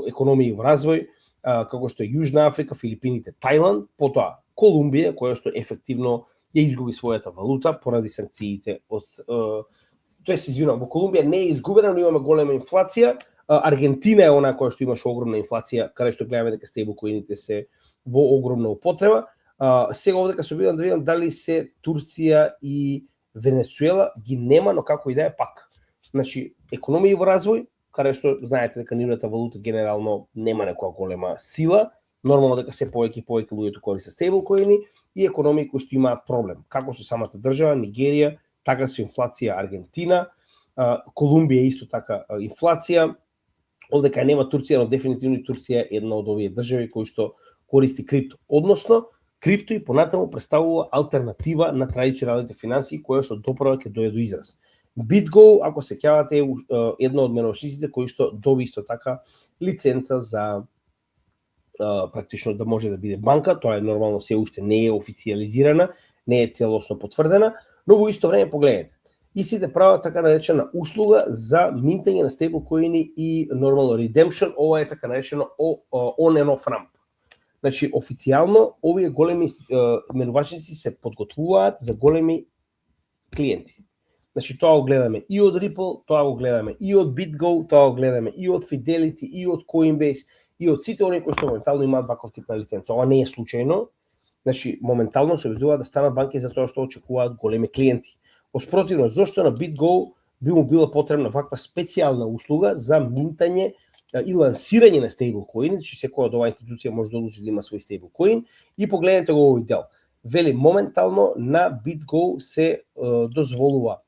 економии во развој, како што е Јужна Африка, Филипините, Тајланд, потоа Колумбија, која што ефективно ја изгуби својата валута поради санкциите од во Колумбија не е изгубена, но имаме голема инфлација. Аргентина е она која што имаше огромна инфлација, каде што гледаме дека стейблкоините се во огромна употреба. Сега овдека се обидам да видам дали се Турција и Венецуела ги нема, но како и да е пак. Значи, економија во развој, каде што знаете дека нивната валута генерално нема некоја голема сила, нормално дека се повеќе и повеќе луѓето користат стейблкоини и економии кои што имаат проблем, како со самата држава, Нигерија, така со инфлација Аргентина, Колумбија исто така инфлација, овдека нема Турција, но дефинитивно Турција е една од овие држави кои што користи крипто. Односно, крипто и понатаму представува алтернатива на традиционалните финансии која што доправа ќе дојде до израз. BitGo, ако се сеќавате, е едно од меношниците кои што доби исто така лиценца за практично да може да биде банка, тоа е нормално се уште не е официализирана, не е целосно потврдена, но во исто време погледнете. Истите прават така наречена услуга за минтање на стейблкоини и нормално redemption, ова е така наречено on and off ramp. Значи, официјално овие големи менувачници се подготвуваат за големи клиенти. Значи, тоа го гледаме и од Ripple, тоа го гледаме и од BitGo, тоа го гледаме и од Fidelity, и од Coinbase, и од сите оние кои што моментално имаат ваков тип на лиценца. Ова не е случајно. Значи, моментално се обидуваат да станат банки за тоа што очекуваат големи клиенти. Оспротивно, зошто на BitGo би му била потребна ваква специјална услуга за минтање и лансирање на стейблкоини, значи секоја од оваа институција може да одлучи да има свој стейблкоин и погледнете го овој дел. Вели, моментално на BitGo се дозволува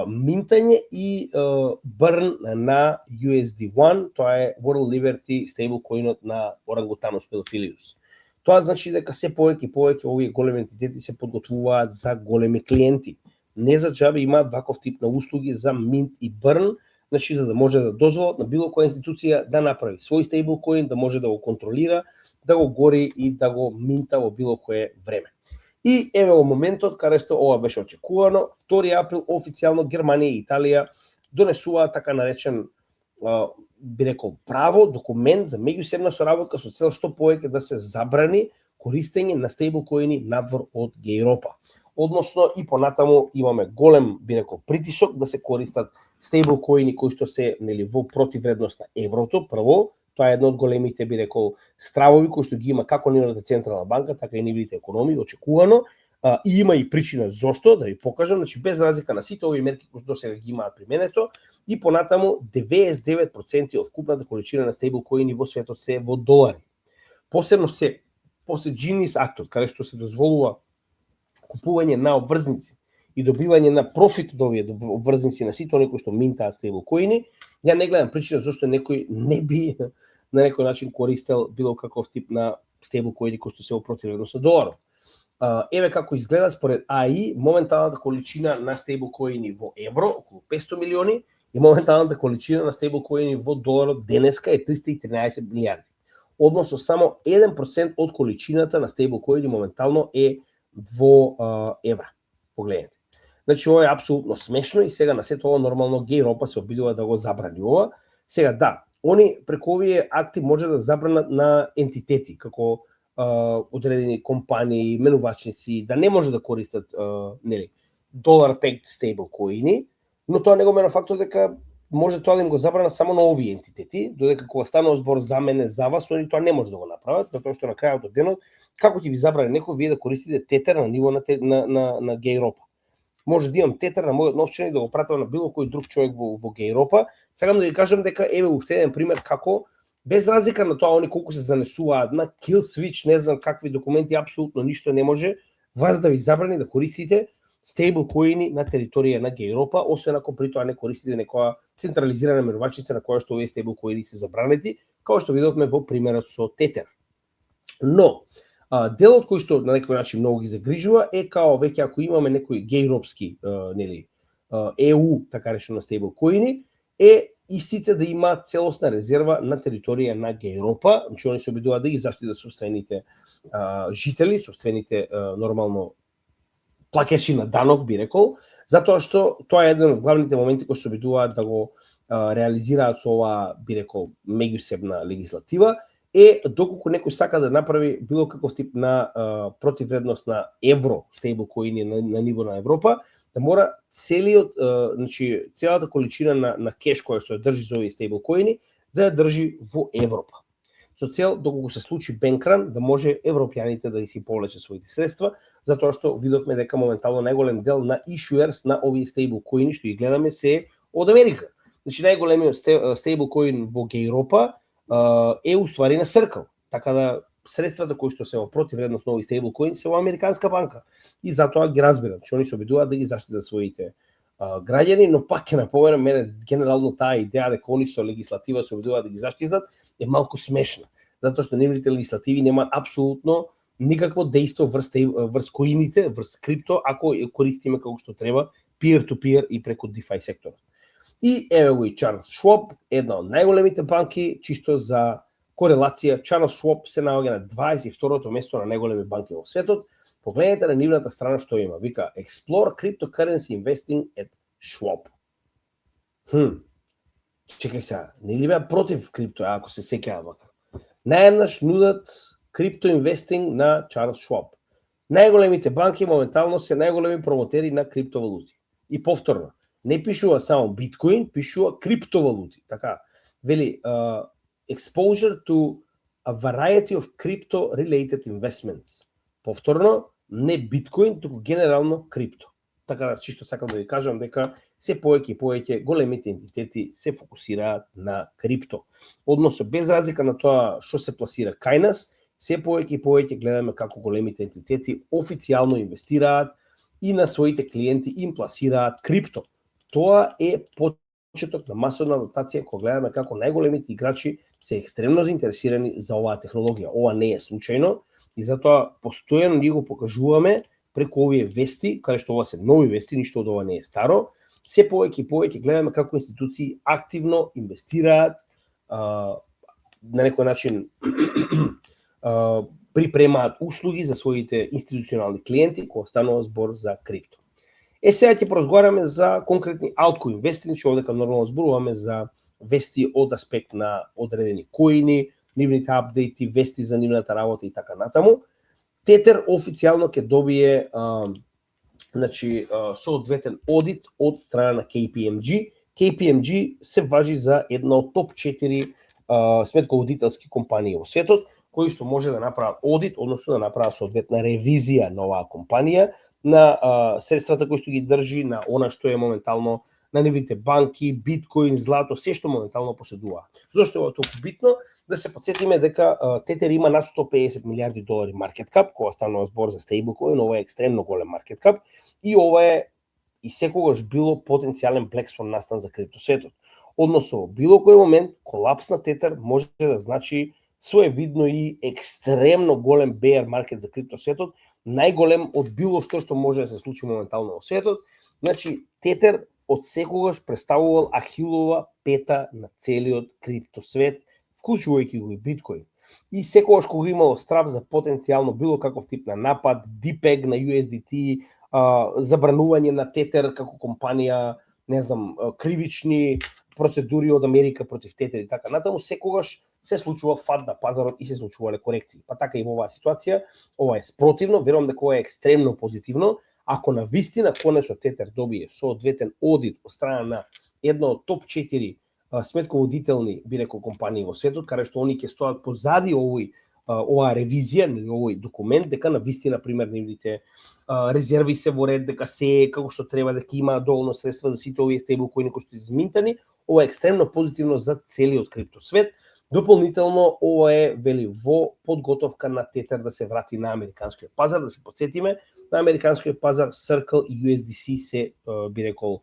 минтање и burn на USD1, тоа е World Liberty стейблкоинот на Orangutanos pedophilus. Тоа значи дека се повеќе и повеќе овие големи ентитети се подготвуваат за големи клиенти. Не за џабе имаат ваков тип на услуги за минт и burn, значи за да може да дозволат на било која институција да направи свој стейблкоин, да може да го контролира, да го гори и да го минта во било кое време. И еве во моментот каде што ова беше очекувано, 2 април официјално Германија и Италија донесуваат така наречен би рекол право, документ за меѓусебна соработка со цел што повеќе да се забрани користење на стейблкоини надвор од Европа. Односно и понатаму имаме голем би рекол притисок да се користат стейблкоини кои што се нели во противвредност на еврото. Прво, тоа е едно од големите би рекол стравови кои што ги има како нивната централна банка, така и нивните економии, очекувано. И има и причина зошто, да ви покажам, значи без разлика на сите овие мерки кои што досега ги имаат применето, и понатаму 99% од вкупната количина на стейблкоини во светот се во долари. Посебно се после Genius актот, каде што се дозволува купување на обврзници и добивање на профит од овие обврзници на сите оние кои што минтаат стейблкоини, ја не гледам причина зашто некој не би на некој начин користел било каков тип на стейблкоини кои што се во противвредност на доларот. Еве како изгледа според АИ моменталната количина на стейблкоини во евро околу 500 милиони и моменталната количина на стейблкоини во доларот денеска е 313 милиарди. Односно само 1% од количината на стейблкоини моментално е во евра. Погледнете. Значи ова е апсолутно смешно и сега на сето ова нормално Европа се обидува да го забрани ова. Сега да, они преку овие акти може да забранат на ентитети како одредени компании, менувачници да не може да користат нели долар pegged стейблкоини, но тоа не го мена фактор дека може тоа да им го забрана само на овие ентитети, додека кога станува збор за мене, за вас, они тоа не може да го направат, затоа што на крајот од денот како ќе ви забрани некој вие да користите тетер на ниво на Европа. може да имам тетер на мојот новчаник да го пратам на било кој друг човек во Гејропа. Сакам да ви кажам дека еве уште еден пример како без разлика на тоа они колку се занесуваат на kill switch, не знам какви документи, апсолутно ништо не може вас да ви забрани да користите стейблкоини на територија на Гејропа, освен ако при тоа не користите некоја централизирана менувачица на која што овие стейблкоини се забранети, како што видовме во примерот со Тетер. Но делот кој што на некој начин многу ги загрижува е као веќе ако имаме некои гејропски нели EU така речено стейблкоини, е истите да имаат целосна резерва на територија на Гејропа, значи они се обидуваат да ги заштитат собствените жители, собствените нормално плаќачи на данок, би рекол, затоа што тоа е еден од главните моменти кои се обидуваат да го реализираат со оваа, би рекол, меѓусебна легислатива, е доколку некој сака да направи било каков тип на противвредност на евро стейблкоини на ниво на Европа, да мора значи целата количина на кеш која што ја држи за овие стейблкоини да ја држи во Европа. Со цел доколку се случи бенкран да може европјаните да си повлечат своите средства, затоа што видовме дека моментално најголем дел на issuers на овие стейблкоини што ги гледаме се од Америка. Значи најголемиот стейблкоин во Гејропа е уствари на Circle, така да средствата кои што се во противвредност на овие стейблкоини се во Американска банка. И затоа ги разбирам, че они се обидуваат да ги заштитат своите граѓани, но пак ќе напоменам, мене генерално таа идеја дека они со легислатива се обидуваат да ги заштитат е малку смешна, затоа што нивните легислативи немаат апсолутно никакво дејство врз коините, врз крипто, ако користиме како што треба peer-to-peer и преку DeFi секторот. И еве го и Charles Schwab, една од најголемите банки, чисто за корелација, Charles Schwab се наоѓа на 22-то место на најголеми банки во светот. Погледнете на нивната страна што има, вика Explore Cryptocurrency Investing at Schwab. Чекај сега, нели беа против крипто, ако се сеќавам вака. Наеднаш нудат крипто инвестинг на Charles Schwab. Најголемите банки моментално се најголеми промотери на криптовалути. И повторно, не пишува само биткоин, пишува криптовалути. Така, вели exposure to a variety of crypto-related investments. Повторно, не биткоин, туку генерално крипто. Така да, чисто сакам да ви кажам дека се повеќе и повеќе големите ентитети се фокусираат на крипто. Односно, без разлика на тоа што се пласира кај нас, се повеќе и повеќе гледаме како големите ентитети официјално инвестираат и на своите клиенти им пласираат крипто. Тоа е почеток на масовна адоптација кога гледаме како најголемите играчи се екстремно заинтересирани за оваа технологија. Ова не е случајно и затоа постојано ние го покажуваме преку овие вести, каде што ова се нови вести, ништо од ова не е старо. Се повеќе и повеќе гледаме како институции активно инвестираат, на некој начин припремаат услуги за своите институционални клиенти кога станува збор за крипто. Сега ќе поразговараме за конкретни altcoin инвестинг, што овдека нормално зборуваме за вести од аспект на одредени коини, нивните апдејти, вести за нивната работа и така натаму. Тетер официјално ќе добие соодветен одит од страна на KPMG. KPMG се важи за една од топ 4 сметководителски компании во светот, кои што може да направат одит, односно да направат соодветна ревизија на оваа компанија, на средствата кои што ги држи, на она што е моментално на нивните банки, биткоин, злато, се што моментално поседуваат. Зошто е толку битно? Да се подсетиме дека Тетер има над 150 милиарди долари маркет кап, кога станува збор за стейблкоин, ова е екстремно голем маркет кап и ова е и секогаш било потенцијален black swan настан за криптосветот. Односно, било кој момент колапс на Тетер може да значи своевидно и екстремно голем bear маркет за криптосветот, најголем од било што може да се случи моментално во светот. Значи, Тетер од секогаш представувал ахилова пета на целиот криптосвет, вклучувајќи го и биткоин. И секогаш кога имало страв за потенцијално било каков тип на напад, DPEG на USDT, забранување на Тетер како компанија, не знам, кривични процедури од Америка против Тетер и така натаму, секогаш се случува фат на пазарот и се случувале корекции. Па така и во оваа ситуација, ова е спротивно, верувам дека ова е екстремно позитивно. Ако на вистина конечно Тетер добие соодветен одит од страна на една од топ 4 сметководителни, би рекол, компании во светот, каде што они ќе стоат позади овој оваа ревизија, овој документ, дека на вистина, пример, нивните резерви се во ред, дека се како што треба, дека има доволно средства за сите овие стейблкоини кои што се изминтани. Ова е екстремно позитивно за целиот криптосвет. Дополнително, ова е, вели, во подготовка на Тетер да се врати на американскиот пазар, да се потсетиме, на американскиот пазар Circle и USDC се, би рекол,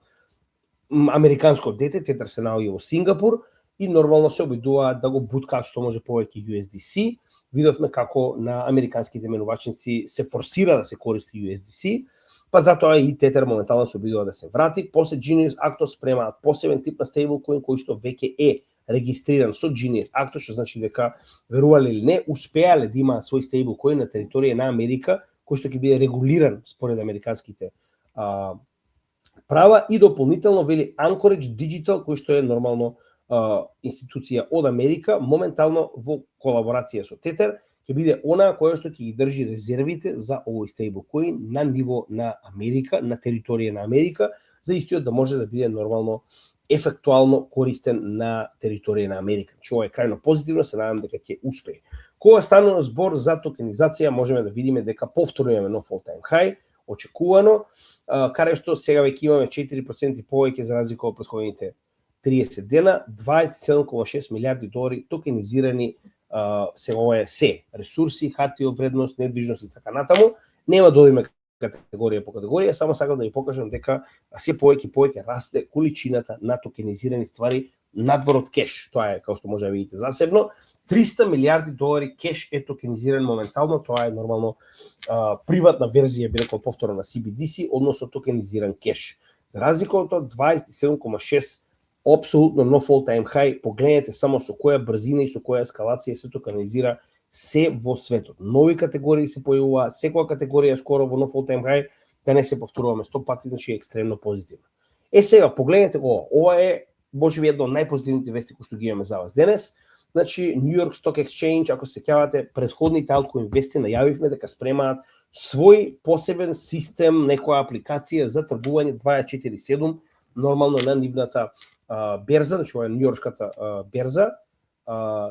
американско дете, Тетер се наоѓа во Сингапур и нормално се обидуваат да го буткаат што може повеќе USDC. Видовме како на американските менувачници се форсира да се користи USDC, па затоа и Тетер моментално се обидува да се врати. После Genius Actos спремаат посебен тип на стейблкоин кој што веќе е регистриран со Genius Actos, што значи дека, верувале или не, успеале да имаат свој стейблкоин на територија на Америка, кој што ќе биде регулиран според американските права, и дополнително вели Anchorage Digital, кој што е нормално институција од Америка, моментално во колаборација со Тетер, ќе биде она која што ќе ги држи резервите за овој стейблкоин на ниво на Америка, на територија на Америка, за истиот да може да биде нормално ефектуално користен на територија на Америка. Што е крајно позитивно, се надам дека ќе успее. Кога станува збор за токенизација, можеме да видиме дека повторно имаме нов all-time high, очекувано, каде што сега веќе имаме 4% повеќе за разлика од претходните 30 дена, 27,6 милиарди долари токенизирани, ова е се ресурси, харти од вредност, недвижност и така натаму. Нема да одиме категорија по категорија, само сакам да ви покажам дека се повеќе расте количината на токенизирани ствари надвор од кеш. Тоа е, како што може да видите засебно, 300 милиарди долари кеш е токенизиран моментално, тоа е нормално приватна верзија, би рекол повторно на CBDC, односно токенизиран кеш. За разлика од тоа, 27,6 апсолутно нов all-time high, погледнете само со која брзина и со која ескалација се токенизира се во светот. Нови категории се појавуваат, секоја категорија скоро во нов all-time high, да не се повторуваме 100 пати, значи е екстремно позитивно. Сега, погледнете ова е можеби една од најпозитивните вести кои што ги имаме за вас денес. Значи, New York Stock Exchange, ако се сеќавате, претходните altcoin вести најавивме дека спремаат свој посебен систем, некоја апликација за тргување 24/7, нормално на нивната берза, значи ова е Нјујоршката берза.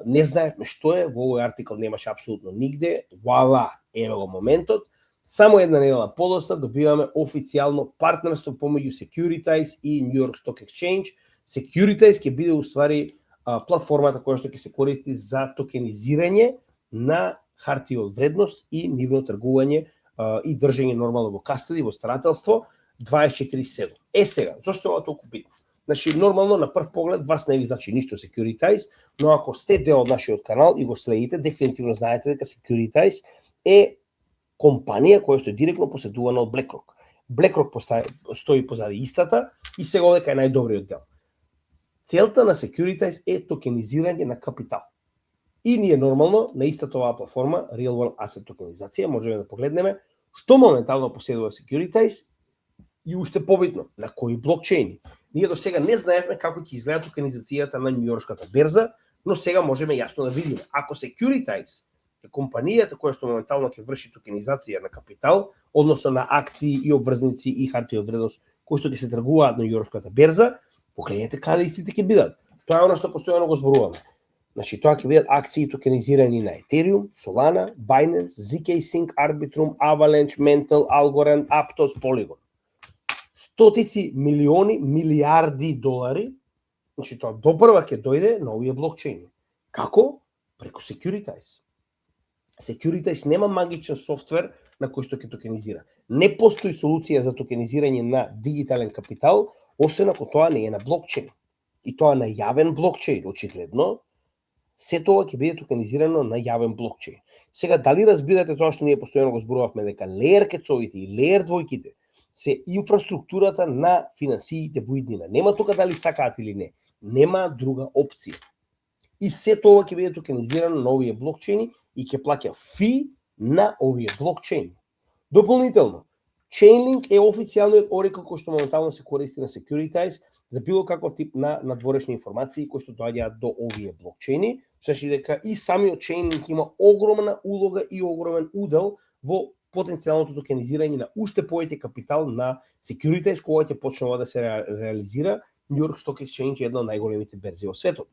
Не знаевме што е, во овој артикл немаше апсолутно нигде. Вуала, еве го моментот. Само една недела подоцна добиваме официјално партнерство помеѓу Securitize и New York Stock Exchange. Securitize ќе биде уствари платформата која што ќе се користи за токенизирање на хартии од вредност и нивно тргување и држење нормално во кастади, во старателство 24/7. Сега, зошто е ова толку битно? Значи, нормално на прв поглед вас не ви значи ништо Securitize, но ако сте дел од нашиот канал и го следите, дефинитивно знаете дека Securitize е компанија која што е директно поседувана од BlackRock. BlackRock стои позади истата и сега дека е најдобриот дел. Целта на Securitize е токенизирање на капитал. И ние нормално на истата оваа платформа, Real World Asset токенизација, можеме да погледнеме што моментално поседува Securitize и уште побитно, на кои блокчейни. Ние до сега не знаевме како ќе изгледа токенизацијата на Нјујоршката берза, но сега можеме јасно да видиме. Ако Securitize е компанијата која што моментално ќе врши токенизација на капитал, односно на акции и обврзници и хартии од вредност кои што ќе се тргуваат на Нјујоршката берза, погледнете каде истите ќе бидат. Тоа е она што постојано го зборуваме. Значи, тоа ќе бидат акции токенизирани на Ethereum, Solana, Binance, ZK Sync, Arbitrum, Avalanche, Mental, Algorand, Aptos, Polygon. Стотици милиони, милиарди долари, значи тоа допрва ќе дојде на овие блокчейни. Како? Преку Securitize. Securitize нема магичен софтвер на кој што ќе токенизира. Не постои солуција за токенизирање на дигитален капитал, освен ако тоа не е на блокчейн. И тоа на јавен блокчейн, очигледно, се тоа ќе биде токенизирано на јавен блокчейн. Сега, дали разбирате тоа што ние постојано го зборувавме дека Layer кецовите и Layer двојките се инфраструктурата на финансиите во иднина. Нема тука дали сакаат или не. Нема друга опција. И се тоа ќе биде токенизирано на овие блокчейни и ќе плаќа фи на овие блокчейни. Дополнително, Chainlink е официјалниот оракл кој што моментално се користи на Securitize за било каков тип на надворешни информации кои што доаѓаат до овие блокчейни, значи дека и самиот Chainlink има огромна улога и огромен удел во потенцијалното токенизирање на уште повеќе капитал на Securitize кога ќе почнува да се реализира. New York Stock Exchange е една од најголемите берзи во светот.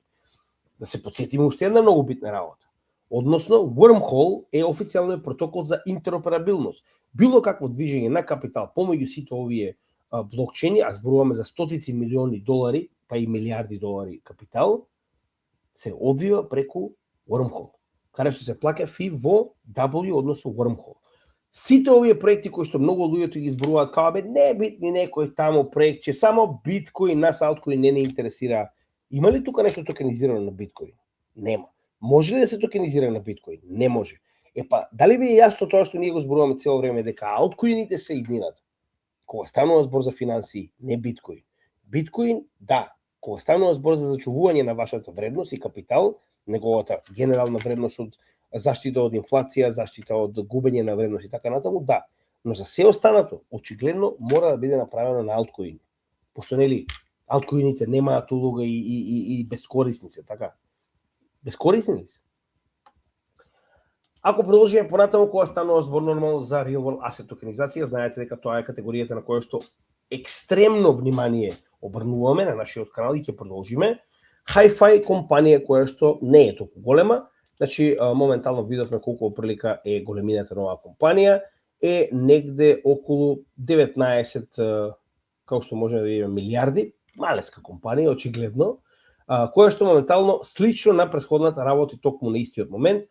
Да се потсетиме уште една многу битна работа. Односно, Wormhole е официјално протокол за интероперабилност. Било какво движење на капитал помеѓу сите овие блокчейни, а зборуваме за стотици милиони долари, па и милиарди долари капитал, се одвива преку Wormhole, каде што се плаќа фи во W, односно Wormhole. Сите овие проекти кои што многу луѓето ги зборуваат као бе не битни некој таму проект, че само биткоин нас алткоин не интересира. Има ли тука нешто токенизирано на биткоин? Нема. Може ли да се токенизира на биткоин? Не може. Епа, дали ви е јасно тоа што ние го зборуваме цело време дека алткоините се иднината? Кога станува збор за финансии, не биткоин. Биткоин, да, кога станува збор за зачувување на вашата вредност и капитал, неговата генерална вредност од заштита од инфлација, заштита од губење на вредност и така натаму, да. Но за се останато, очигледно мора да биде направено на алткоини. Пошто нели алткоините немаат улога и бескорисни се, така? Бескорисни се. Ако продолжиме понатаму, кога станува збор нормално за real world asset токенизација, знаете дека тоа е категоријата на која што екстремно внимание обрнуваме на нашиот канал и ќе продолжиме. Hi-Fi компанија која што не е толку голема, значи моментално видовме колку оприлика е големината на оваа компанија, е негде околу 19, како што можеме да видиме, милиарди, малеска компанија очигледно, која што моментално слично на претходната работи токму на истиот момент,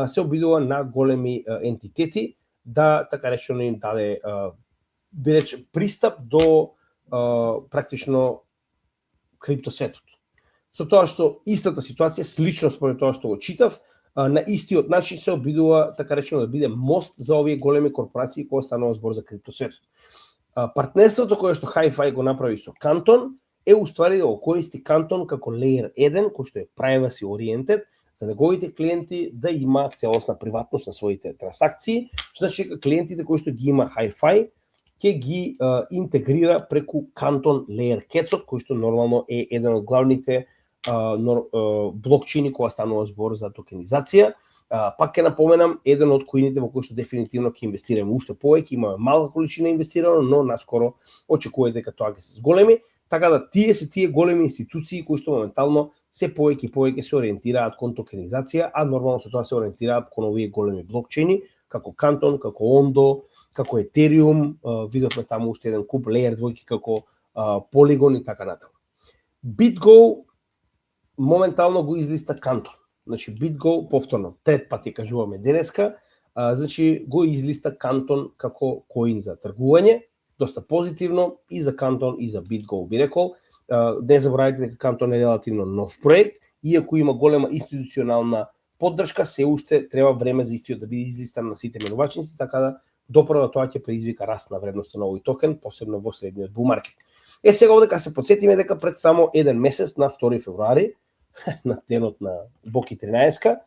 се обидува на големи ентитети да така речено им даде пристап до практично криптосветот. Со тоа што истата ситуација, слично според тоа што го читав, на истиот начин се обидува така речено да биде мост за овие големи корпорации кога станува збор за криптосветот. Партнерството кое што Hi-Fi го направи со Canton е уствари да го користи Canton како Layer 1, кој што е privacy oriented, за неговите клиенти да имаат целосна приватност на своите трансакции, што значи дека клиентите кои што ги има Hi-Fi ќе ги интегрира преку Canton Layer Cat-от, кој што нормално е еден од главните блокчейни кога станува збор за токенизација. Пак ќе напоменам, еден од коините во кој што дефинитивно ќе инвестираме уште повеќе, имаме малка количина инвестирано, но наскоро очекувате дека тоа ќе се зголеми, така да тие се тие големи институции кои што моментално се повеќе и повеќе се ориентираат кон токенизација, а нормално со тоа се ориентираат кон овие големи блокчейни, како Canton, како Ondo, како Ethereum, видовме таму уште еден куп, Layer 2 како Polygon и така натаму. BitGo моментално го излиста Canton. Значи BitGo повторно, трет пат ја кажуваме денеска, значи го излиста Canton како коин за тргување, доста позитивно и за Canton и за BitGo би рекол. Не заборавајте дека Canton е релативно нов проект, иако има голема институционална поддршка, се уште треба време за истиот да биде излистан на сите менувачници, така да допрва тоа ќе предизвика раст на вредноста на овој токен, посебно во следниот bull market. Сега овдека се подсетиме дека пред само еден месец, на 2 февруари, на денот на Боки 13,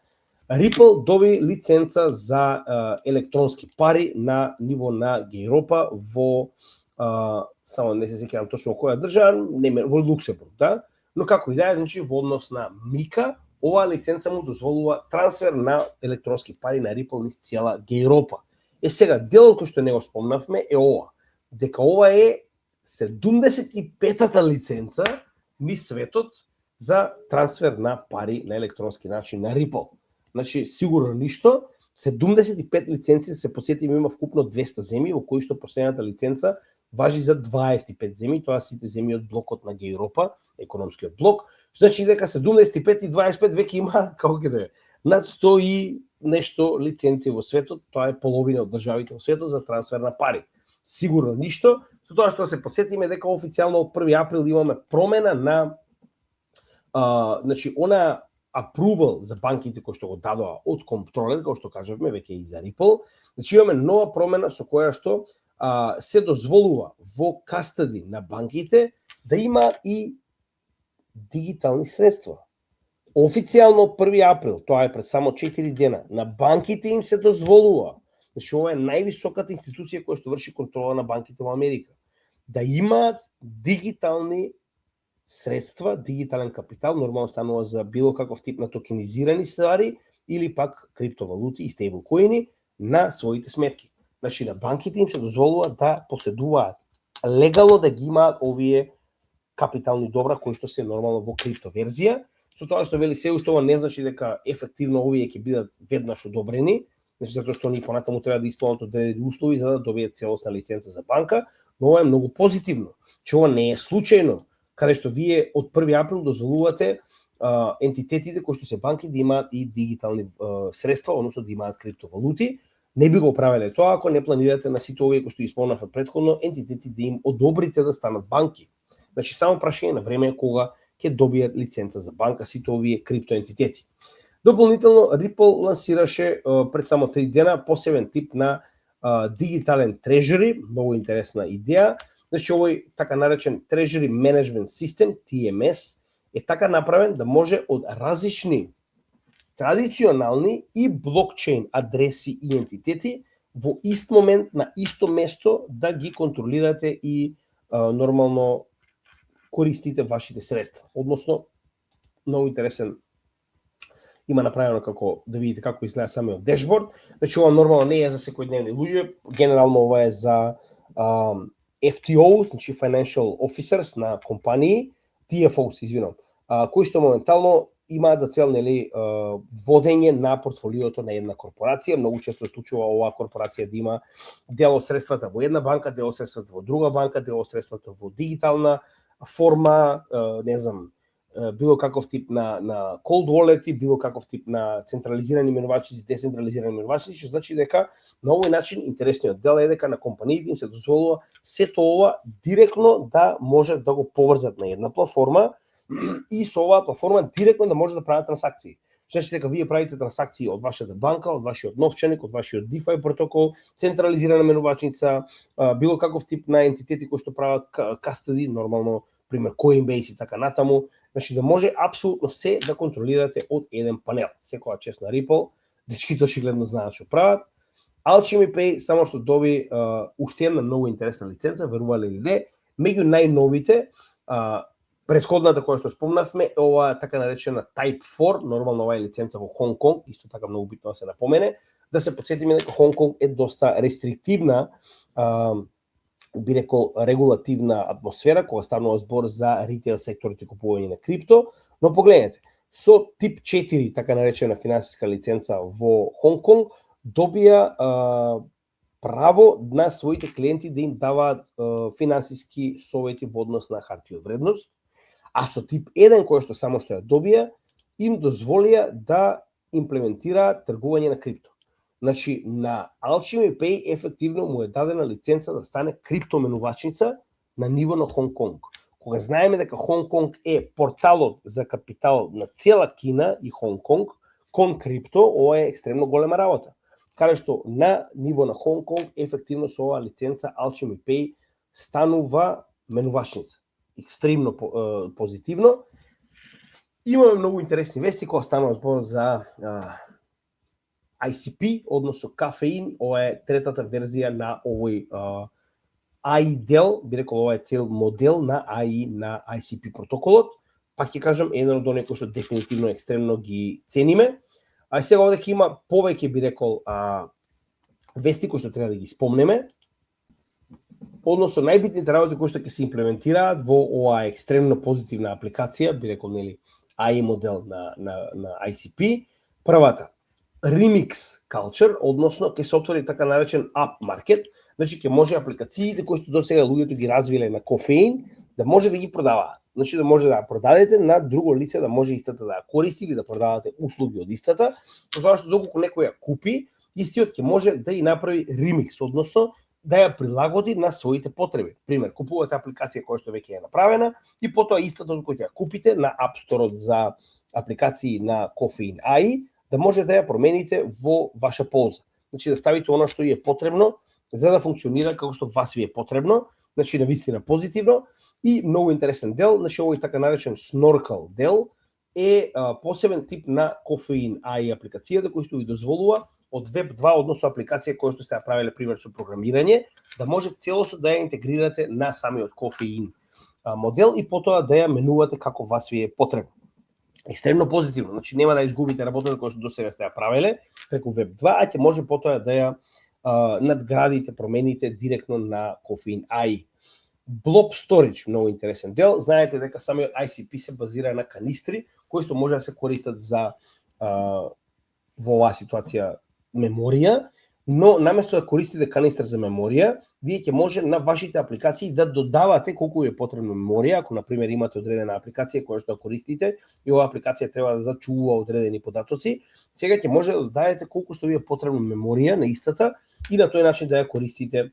Ripple доби лиценца за електронски пари на ниво на Гејропа во само не се сеќавам точно која држава, во Луксембург, да? Но како и да е, значи во однос на Мика, оваа лиценца му дозволува трансфер на електронски пари на Ripple низ цела Гејропа. Сега делот кој што не го спомнавме е ова, дека ова е 75-та лиценца низ светот за трансфер на пари на електронски начин на Ripple. Значи, сигурно ништо, 75 лиценци, се подсетиме, има вкупно 200 земји, во кои што последната лиценца важи за 25 земји, тоа сите земји од блокот на Гејропа, економскиот блок. Значи дека 75 и 25 веќе има, како ќе да е, над 100 и нешто лиценци во светот, тоа е половина од државите во светот за трансфер на пари. Сигурно ништо, со тоа што се подсетиме дека официјално од 1 април имаме промена на значи она approval за банките кои што го дадоа од контролер, како што кажавме веќе и за Ripple, значи имаме нова промена со која што се дозволува во кастади на банките да има и дигитални средства. Официјално од 1 април, тоа е пред само 4 дена, на банките им се дозволува, значи ова е највисоката институција која што врши контрола на банките во Америка, да имаат дигитални средства, дигитален капитал, нормално станува за било каков тип на токенизирани ствари или пак криптовалути и стейблкоини на своите сметки. Значи на банките им се дозволува да поседуваат легално да ги имаат овие капитални добра кои што се нормално во криптоверзија Со тоа што вели се уште ова не значи дека ефективно овие ќе бидат веднаш одобрени, значи затоа што они понатаму треба да исполнат одредени услови за да добијат целосна лиценца за банка, но ова е многу позитивно, че ова не е случајно, каде што вие од 1 април дозволувате ентитетите кои што се банки да имаат и дигитални средства, односно да имаат криптовалути. Не би го правеле тоа ако не планирате на сите овие кои што исполнавме претходно ентитети да им одобрите да станат банки. Значи само прашање на време е кога ќе добијат лиценца за банка сите овие криптоентитети. Дополнително Ripple лансираше пред само 3 дена посебен тип на дигитален трежери, многу интересна идеја. Значи овој така наречен Treasury Management System, TMS, е така направен да може од различни традиционални и блокчейн адреси и ентитети во ист момент на исто место да ги контролирате и нормално користите вашите средства. Односно, многу интересен има направено како да видите како изгледа самиот дешборд. Значи ова нормално не е за секојдневни луѓе, генерално ова е за FTO, значи Financial Officers на компании, TFOs, извинам, кои што моментално имаат за цел водење на портфолиото на една корпорација. Многу често се случува оваа корпорација да има дел од средствата во една банка, дел од средствата во друга банка, дел од средствата во дигитална форма, не знам, било каков тип на cold wallet, било каков тип на централизирани менувачици, децентрализирани менувачици, што значи дека на овој начин интересниот дел е дека на компаниите им се дозволува сето ова директно да може да го поврзат на една платформа и со оваа платформа директно да може да прават трансакции. Значи дека вие правите трансакции од вашата банка, од вашиот новчаник, од вашиот DeFi протокол, централизирана менувачница, било каков тип на ентитети кои што прават custody, нормално пример Coinbase и така натаму, значи да може апсолутно се да контролирате од еден панел. Секоја чест на Ripple, дечките очигледно знаат што прават. Alchemy Pay само што доби уште една многу интересна лиценца, верувале или не, меѓу најновите, претходната која што спомнавме, ова така наречена Type 4, нормално ова е лиценца во Хонг Конг, исто така многу битно да се напомене, да се потсетиме дека Хонг Конг е доста рестриктивна, би рекол регулативна атмосфера кога станува збор за ритейл секторот и купување на крипто, но погледнете, со тип 4, така наречена финансиска лиценца во Хонг Конг, добија право на своите клиенти да им даваат финансиски совети во однос на хартија од вредност, а со тип 1 кој што само што ја добија, им дозволија да имплементираат тргување на крипто. Значи, на Alchemy Pay ефективно му е дадена лиценца да стане криптоменувачница на ниво на Хонг Конг. Кога знаеме дека Хонг Конг е порталот за капитал на цела Кина и Хонг Конг, кон крипто, ова е екстремно голема работа. Каде што на ниво на Хонг Конг ефективно со оваа лиценца Alchemy Pay станува менувачница. Екстремно позитивно. Имаме многу интересни вести кога станува збор за ICP, односно кафеин. Ова е третата верзија на овој AI дел, би рекол ова е цел модел на AI на ICP протоколот. Пак ќе кажам, еден од оние кои што дефинитивно екстремно ги цениме. А сега овде ќе има повеќе, би рекол, вести кои што треба да ги спомнеме. Односно, најбитните работи кои што ќе се имплементираат во оваа екстремно позитивна апликација, би рекол, нели, AI модел на ICP. Првата, Remix Culture, односно, ќе се отвори така наречен App Market, значи ќе може апликациите кои што досега луѓето ги развиле на кофеин, да може да ги продаваат. Значи да може да ја продадете на друго лице, да може истата да ја користи или да продавате услуги од истата, затоа што доколку некој ја купи, истиот ќе може да ја направи ремикс, односно да ја прилагоди на своите потреби. Пример, купувате апликација која што веќе е направена и потоа истата која ќе ја купите на App Store за апликации на Coffein AI, да може да ја промените во ваша полза. Значи да ставите она што е потребно за да функционира како што вас ви е потребно, значи навистина позитивно. И многу интересен дел, значи овој така наречен Snorkel дел е посебен тип на Coffein AI апликацијата кој што ви дозволува од Web 2, односно апликација која што сте ја правиле пример со програмирање, да може целосно да ја интегрирате на самиот Coffein модел и потоа да ја менувате како вас ви е потребно. Екстремно позитивно, значи нема да изгубите работата која што досега сте ја правеле преку Web 2, а ќе може потоа да ја надградите, промените директно на Coffein AI. Blob Storage, многу интересен дел. Знаете дека самиот ICP се базира на канистри кои што може да се користат за во оваа ситуација меморија, но наместо да користите канистер за меморија, вие ќе може на вашите апликации да додавате колку ви е потребно меморија. Ако на пример имате одредена апликација која што користите и оваа апликација треба да зачувува одредени податоци, сега ќе може да додадете колку што ви е потребно меморија на истата и на тој начин да ја користите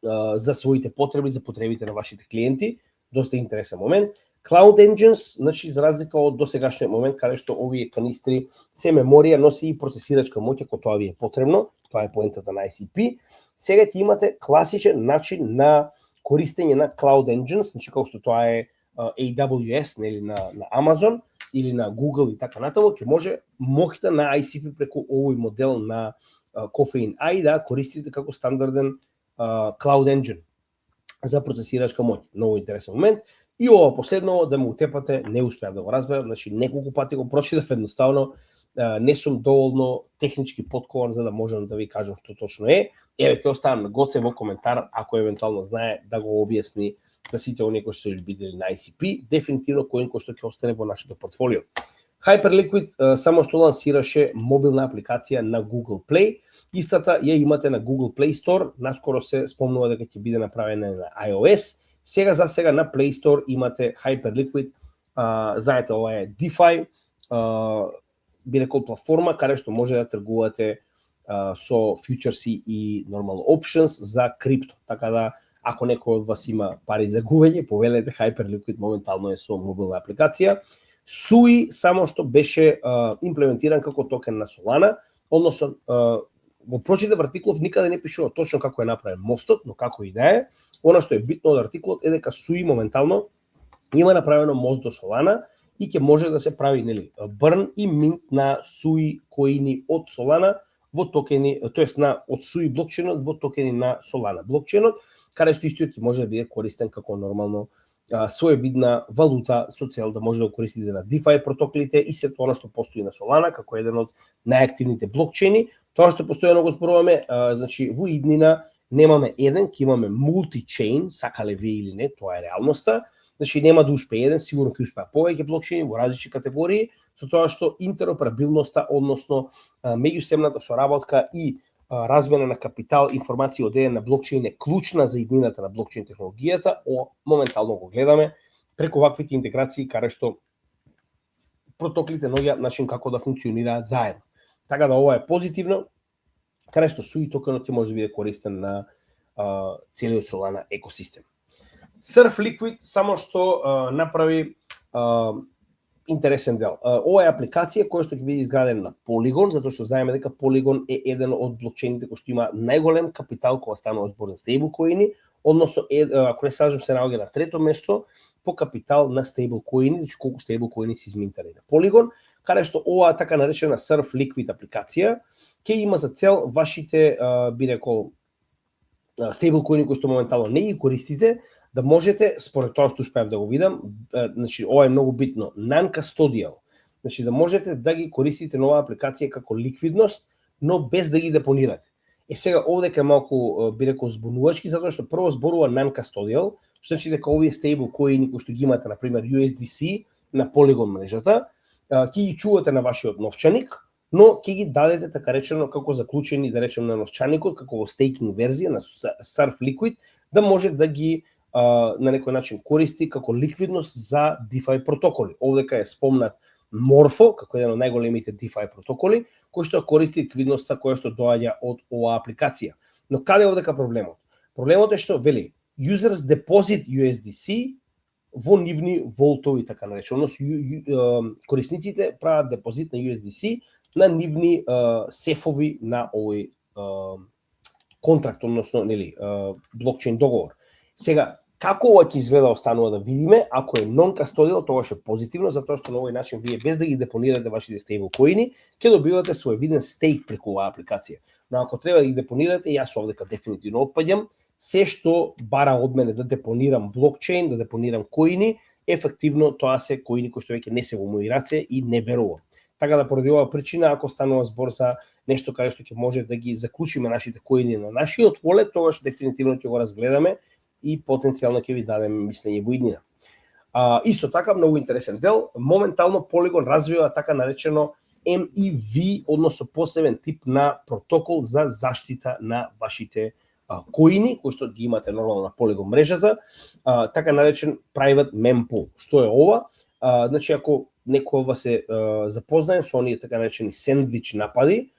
за своите потреби, за потребите на вашите клиенти. Доста интересен момент. Cloud Engines, значи за разлика од досегашниот момент каде што овие канистри се меморија, носи и процесирачка моќ ако тоа ви е потребно, тоа е поентата на ICP. Сега ќе имате класичен начин на користење на Cloud Engines, значи како што тоа е AWS, нели на Amazon или на Google и така натаму, ќе може моќта на ICP преку овој модел на Coffee AI да користите како стандарден Cloud Engine за процесирачка моќ. Многу интересен момент. И ова последново да ме утепате, не успеав да го разберам, значи неколку пати го прочитав, едноставно не сум доволно технички подкован за да можам да ви кажам што точно е. Еве ќе оставам на Гоце во коментар ако евентуално знае да го објасни за сите оние кои што се видели на ICP, дефинитивно кој што ќе остане во нашето портфолио. Hyperliquid само што лансираше мобилна апликација на Google Play. Истата ја имате на Google Play Store, наскоро се спомнува дека ќе биде направена на iOS. Сега за сега на Play Store имате Hyperliquid, знаете ова е DeFi, би рекол платформа каде што може да тргувате со фьючерси и нормално options за крипто. Така да ако некој од вас има пари за губење, повелете Hyperliquid, моментално е со мобилна апликација. SUI само што беше имплементиран како токен на Solana, односно го прочитав артиклов, никаде не пишува точно како е направен мостот, но како и да е, она што е битно од артиклот е дека SUI моментално има направено мост до Solana и ќе може да се прави нели burn и mint на SUI коини од Solana во токени, тоест на од SUI блокчейнот во токени на Solana блокчейнот, каде што истиот ќе може да биде користен како нормално своевидна валута со цел да може да го користите на DeFi протоколите и се тоа што постои на Solana како еден од најактивните блокчейни. Тоа што постојано го зборуваме, значи во иднина немаме еден, ќе имаме multi-chain, сакале ви или не, тоа е реалноста. Значи нема да успее еден, сигурно ќе успеа повеќе блокчейни во различни категории, со тоа што интероперабилноста, односно меѓусебната соработка и размена на капитал, информации од еден на блокчейн е клучна за иднината на блокчейн технологијата. Моментално го гледаме преку ваквите интеграции каде што протоколите наоѓаат начин како да функционираат заедно. Така да ова е позитивно, каде што SUI токенот ќе може да биде користен на целиот Solana екосистем. Surfliquid само што направи интересен дел. Ова е апликација која што ќе биде изградена на Polygon, затоа што знаеме дека Polygon е еден од блокчейните кој што има најголем капитал кога станува збор за стейблкоини, односно ако не сажам се наоѓа на трето место по капитал на стейблкоини, значи колку стейблкоини се изминтани на Polygon, каде што оваа така наречена Surfliquid апликација ќе има за цел вашите би рекол стейблкоини кои што моментално не ги користите, да можете, според тоа што успеав да го видам, значи ова е многу битно, non-custodial, значи да можете да ги користите на оваа апликација како ликвидност, но без да ги депонирате. Сега овдека е малку би рекол збунувачки, затоа што прво зборува non-custodial, што значи дека овие стейблкоини кои што ги имате, на пример USDC на Polygon мрежата, ќе ги чувате на вашиот новчаник, но ќе ги дадете така речено како заклучени, да речем, на новчаникот, како во стейкинг верзија на Surfliquid, да може да ги на некој начин користи како ликвидност за DeFi протоколи. Овдека е спомнат Morpho, како еден од најголемите DeFi протоколи, кој што користи ликвидноста која што доаѓа од оваа апликација. Но каде е овдека проблемот? Проблемот е што вели users deposit USDC во нивни волтови, така наречено, корисниците прават депозит на USDC на нивни сефови на овој контракт, односно нели блокчейн договор. Сега, како ова ќе изгледа останува да видиме, ако е non-custodial, тогаш е позитивно, затоа што на овој начин вие без да ги депонирате вашите стейблкоини, ќе добивате своевиден стейк преку оваа апликација. Но ако треба да ги депонирате, јас овдека дефинитивно отпаѓам, се што бара од мене да депонирам блокчейн, да депонирам коини, ефективно тоа се коини кои што веќе не се во мои раце и не верувам. Така да поради оваа причина, ако станува збор за нешто каде што ќе може да ги заклучиме нашите коини на нашиот wallet, тогаш дефинитивно ќе го разгледаме и потенцијално ќе ви дадеме мислење во иднина. Исто така, многу интересен дел, моментално Polygon развива така наречено MEV, односно посебен тип на протокол за заштита на вашите коини, кои што ги имате нормално на Polygon мрежата, така наречен Private Mempool. Што е ова? Значи, ако некој од вас е запознаен со оние така наречени сендвич напади,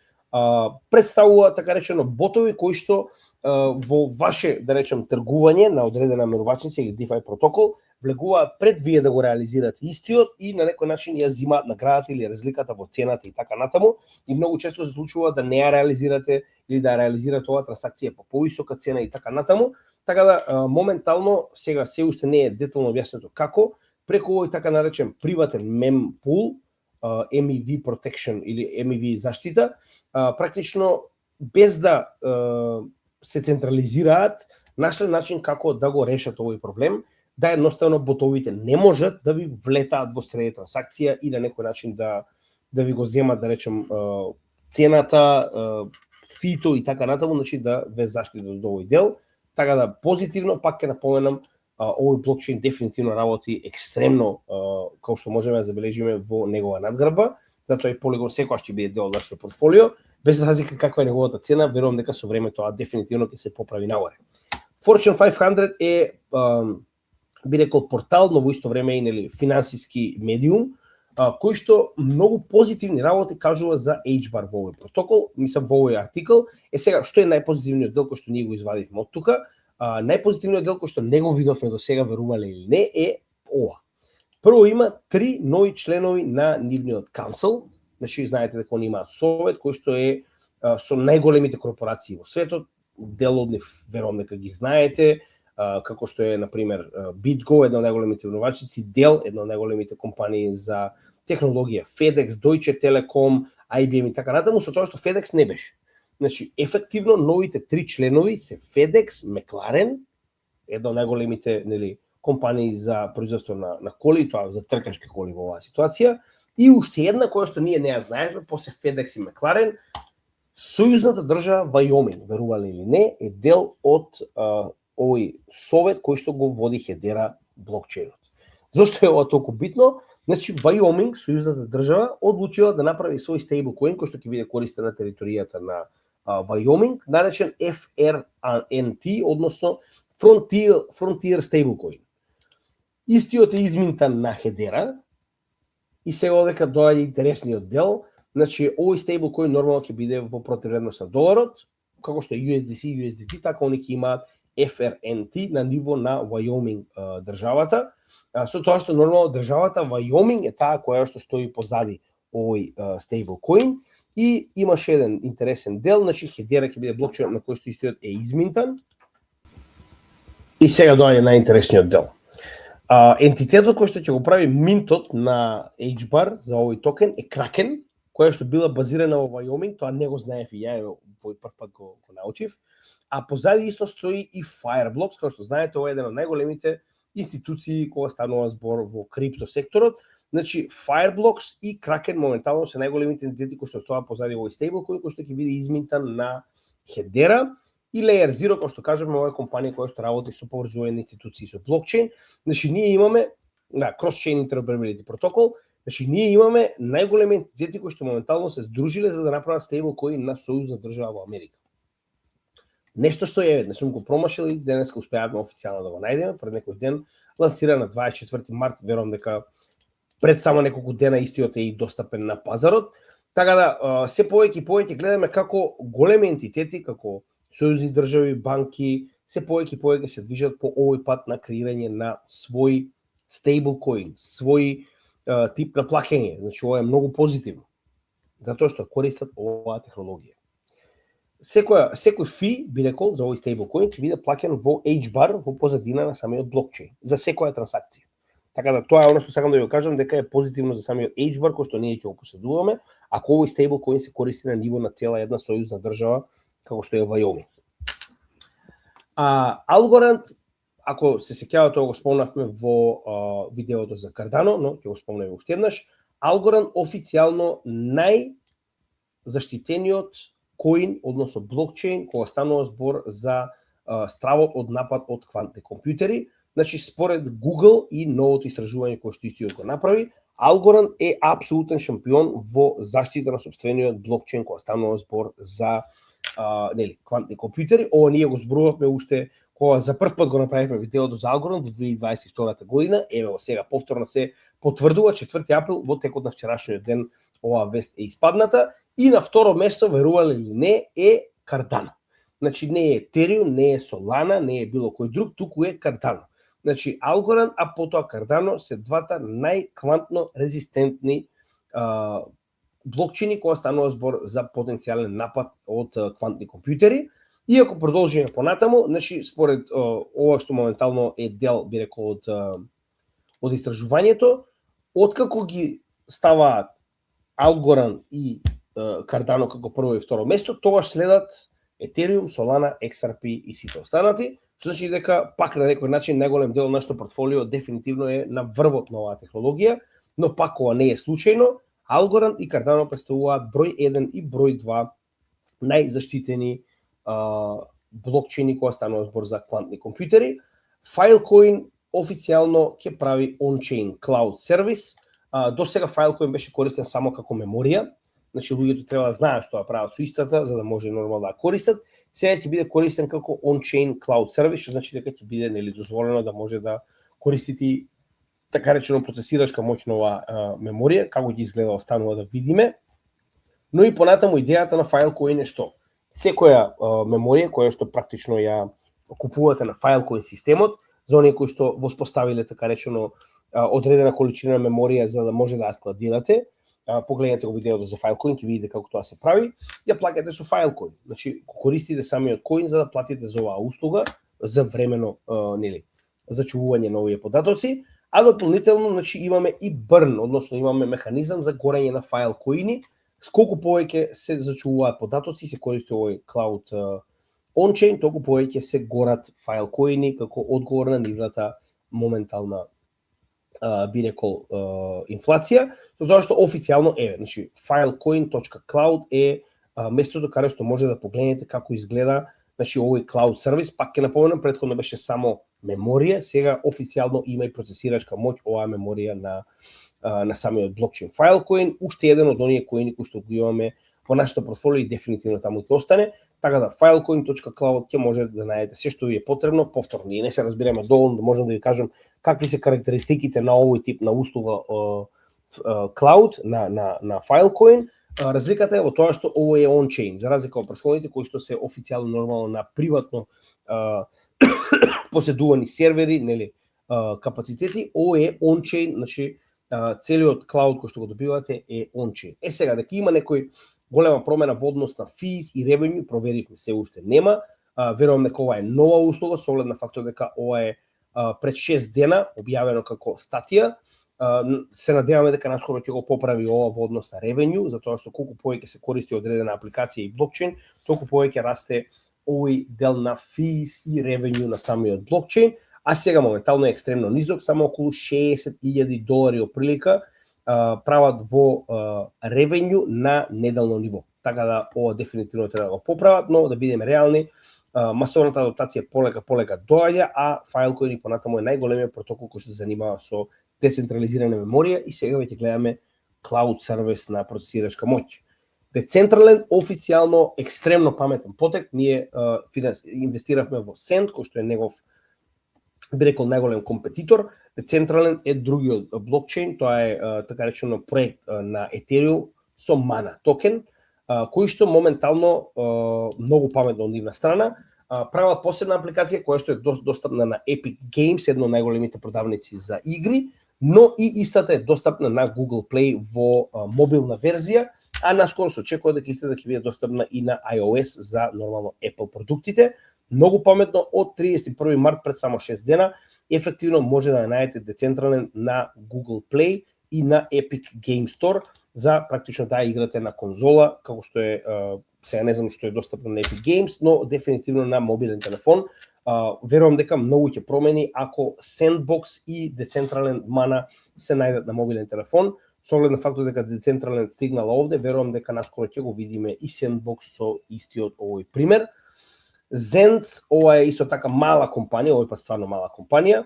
представува така речено ботови кои што во ваше, да речем, тргување на одредена менувачница или DeFi протокол влегуваат пред вие да го реализирате истиот и на некој начин ја зимаат наградата или разликата во цената и така натаму, и многу често се случува да не ја реализирате или да ја реализирате оваа трансакција по повисока цена и така натаму. Така да моментално сега се уште не е детално објаснето како преку овој така наречен приватен mempool, MEV protection или MEV заштита, практично без да се централизираат, нашли начин како да го решат овој проблем, да едноставно ботовите не можат да ви влетаат во среде трансакција и на некој начин да ви го земат, да речем, цената, фито и така натаму, значи да ве заштитат од овој дел. Така да позитивно, пак ќе напоменам, овој блокчейн дефинитивно работи екстремно, како што можеме да забележиме во негова надгрба, затоа и Polygon секогаш ќе биде дел од нашето портфолио, без разлика каква е неговата цена, верувам дека со време тоа дефинитивно ќе се поправи нагоре. Fortune 500 е би рекол портал, но во исто време и нели финансиски медиум, кој што многу позитивни работи кажува за HBAR во овој протокол, мислам во овој артикл. Сега, што е најпозитивниот дел кој што ние го извадивме од тука? Најпозитивниот дел кој што не го видовме до сега, верувале или не, е ова. Прво има 3 нови членови на нивниот каунсел, значи знаете дека они имаат совет кој што е со најголемите корпорации во светот, дел од нив верувам дека ги знаете, како што е, например, BitGo, една од најголемите инновачици, Dell, една од најголемите компании за технологија, FedEx, Deutsche Telekom, IBM и така натаму, со тоа што FedEx не беше. Значи, ефективно, новите 3 членови се FedEx, McLaren, една од најголемите, нели, компании за производство на коли, тоа за тркачки коли во оваа ситуација, и уште една која што ние не ја знаеме, после FedEx и McLaren, сојузната држава Вајоминг, верували или не, е дел од овој совет кој што го води Hedera блокчейнот. Зошто е ова толку битно? Значи, Вајоминг, сојузната држава, одлучила да направи свој стейблкоин кој што ќе биде користен на територијата на Вајоминг, наречен FRNT, односно Frontier Stablecoin. Истиот е изминтан на Hedera и сега одека доаѓа интересниот дел. Значи, овој стейблкоин нормално ќе биде во противвредност на доларот, како што е USDC, USDT, така они ќе имаат FRNT на ниво на Вајоминг државата. Со тоа што нормално државата Вајоминг е таа која што стои позади овој стейблкоин, и имаше еден интересен дел, значи Hedera ќе биде блокчейн на кој што истиот е изминтан. И сега доаѓа најинтересниот дел. Ентитетот кој што ќе го прави минтот на HBAR за овој токен е Kraken, која што била базирана во Вајоминг, тоа не го знаев и ја, овој прв пат го научив. А позади исто стои и Fireblocks, кој што знаете, ова е еден од најголемите институции кога станува збор во крипто секторот. Значи, Fireblocks и Kraken моментално се најголемите ентитети кои што стојат позади овој стейблкоин, кој што ќе биде изминтан на Hedera. И Layer Zero, кој што кажеме, ова е компанија која што работи со поврзување на институции со блокчейн. Значи, ние имаме cross-chain interoperability протокол. Значи, ние имаме најголеми ентитети кои што моментално се сдружиле за да направат стейблкоин на сојузна држава во Америка. Нешто што е, не сум го промашил и денеска успеавме официјално да го најдеме, пред некој ден, лансира на 24 март, верувам дека пред само неколку дена истиот е и достапен на пазарот. Така да, се повеќе и повеќе гледаме како големи ентитети, како сојузни држави, банки, се повеќе и повеќе се движат по овој пат на креирање на свој стейблкоин, свој тип на плаќање. Значи, ова е многу позитивно, затоа што користат оваа технологија. Секој фи, би рекол, за овој стейблкоин ќе биде плаќан во HBAR, во позадина на самиот блокчейн, за секоја трансакција. Така да, тоа е оно што сакам да ви кажам, дека е позитивно за самиот HBAR, кој што ние ќе го поседуваме, ако овој стейблкоин се користи на ниво на цела една сојузна држава, како што е Вајоминг. Algorand, ако се сеќавате, тоа го спомнавме во видеото за Cardano, но ќе го спомнеме уште еднаш. Algorand официјално најзаштитениот коин, односно блокчейн, кога станува збор за стравот од напад од квантни компјутери. Значи, според Google и новото истражување кое што истиот го направи, Algorand е апсолутен шампион во заштита на сопствениот блокчейн кога станува збор за квантни компјутери. Ова ние го зборувавме уште кога за прв пат го направивме видеото за Algorand во 2022 година. Еве сега повторно се потврдува 4 април во текот на вчерашниот ден оваа вест е испадната и на второ место, верувале или не, е Cardano. Значи не е Ethereum, не е Solana, не е било кој друг, туку е Cardano. Значи Algorand, а потоа Cardano се двата најквантно резистентни блокчейни кога станува збор за потенцијален напад од квантни компјутери. Иако продолжиме понатаму, значи според ова што моментално е дел, би рекол, од истражувањето, откако ги ставаат Algorand и Cardano како прво и второ место, тогаш следат Ethereum, Solana, XRP и сите останати, што значи дека пак на некој начин најголем дел од нашето портфолио дефинитивно е на врвот на оваа технологија, но пак ова не е случајно. Algorand и Cardano представуваат број 1 и број 2 најзаштитени блокчейни кога станува збор за квантни компјутери. Filecoin официјално ќе прави on-chain cloud сервис. До сега Filecoin беше користен само како меморија. Значи луѓето треба да знаат што прават со истата за да може нормално да користат. Сега ќе биде користен како on-chain cloud сервис, што значи дека ќе биде дозволено да може да користите така речено процесирачка моќнова меморија, како ќе изгледа останува да видиме. Но и понатаму идејата на Filecoin е што секоја меморија која што практично ја купувате на Filecoin системот, за оние кои што воспоставиле така речено одредена количина меморија за да може да ја складирате, погледнете го видеото за Filecoin, ќе видите како тоа се прави, ја плаќате со Filecoin. Значи, користите самиот коин за да платите за оваа услуга за времено, зачувување на овие податоци, а дополнително, значи, имаме и burn, односно имаме механизам за горење на Filecoin. Колку повеќе се зачувуваат податоци, се користи овој cloud on-chain, толку повеќе се горат Filecoin како одговор на нивната моментална би рекол инфлација, затоа што официјално е, значи filecoin.cloud е местото каде што може да погледнете како изгледа, значи овој cloud сервис. Пак ќе напоменам, претходно беше само меморија, сега официјално има и процесирачка моќ оваа меморија на самиот блокчейн. Filecoin уште еден од оние коини кои што го имаме во нашето портфолио и дефинитивно таму ќе остане, така да filecoin.cloud ќе може да најдете се што ви е потребно. Повторно, ние не се разбираме доволно да можам да ви кажам какви се карактеристиките на овој тип на услуга cloud на Filecoin. Разликата е во тоа што ово е on-chain, за разлика од претходните кои што се официјално нормално на приватно поседувани сервери, нели, капацитети. Ово е on-chain, значи целиот cloud кој што го добивате е on-chain. Сега дека има некој голема промена во однос на fees и revenue, проверивме, се уште нема. Верувам дека ова е нова услуга со оглед на фактот дека ова е пред 6 дена објавено како статија. Се надеваме дека наскоро ќе го поправи ова во однос на revenue, затоа што колку повеќе се користи одредена апликација и блокчейн, толку повеќе расте овој дел на fees и revenue на самиот блокчейн, а сега моментално е екстремно низок, само околу $60,000 оприлика прават во revenue на неделно ниво. Така да ова дефинитивно треба да го поправат, но да бидеме реални, масовната адаптација полека доаѓа, а Filecoin и понатаму е најголемиот протокол кој што се занимава со децентрализирана меморија и сега веќе гледаме cloud сервис на процесирачка моќ. Decentraland официјално екстремно паметен потек, ние инвестиравме во Send, кој што е негов, би рекол, најголем компетитор. Decentraland е другиот блокчейн, тоа е така речено проект на Ethereum со Mana токен, кој што моментално многу паметно од нивна страна прават посебна апликација која што е достапна на Epic Games, едно од најголемите продавници за игри, но и истата е достапна на Google Play во мобилна верзија, а наскоро се очекува дека истата ќе биде достапна и на iOS за нормално Apple продуктите. Многу паметно, од 31 март пред само 6 дена, ефективно може да ја најдете Decentraland на Google Play и на Epic Game Store за практично да играте на конзола, како што е, сега не знам што е достапно на Epic Games, но дефинитивно на мобилен телефон. Верувам дека многу ќе промени ако Sandbox и Decentraland Mana се најдат на мобилен телефон. Со оглед на фактот дека Decentraland стигнала овде, верувам дека наскоро ќе го видиме и Sandbox со истиот овој пример. Zend, ова е исто така мала компанија, ова е па стварно мала компанија.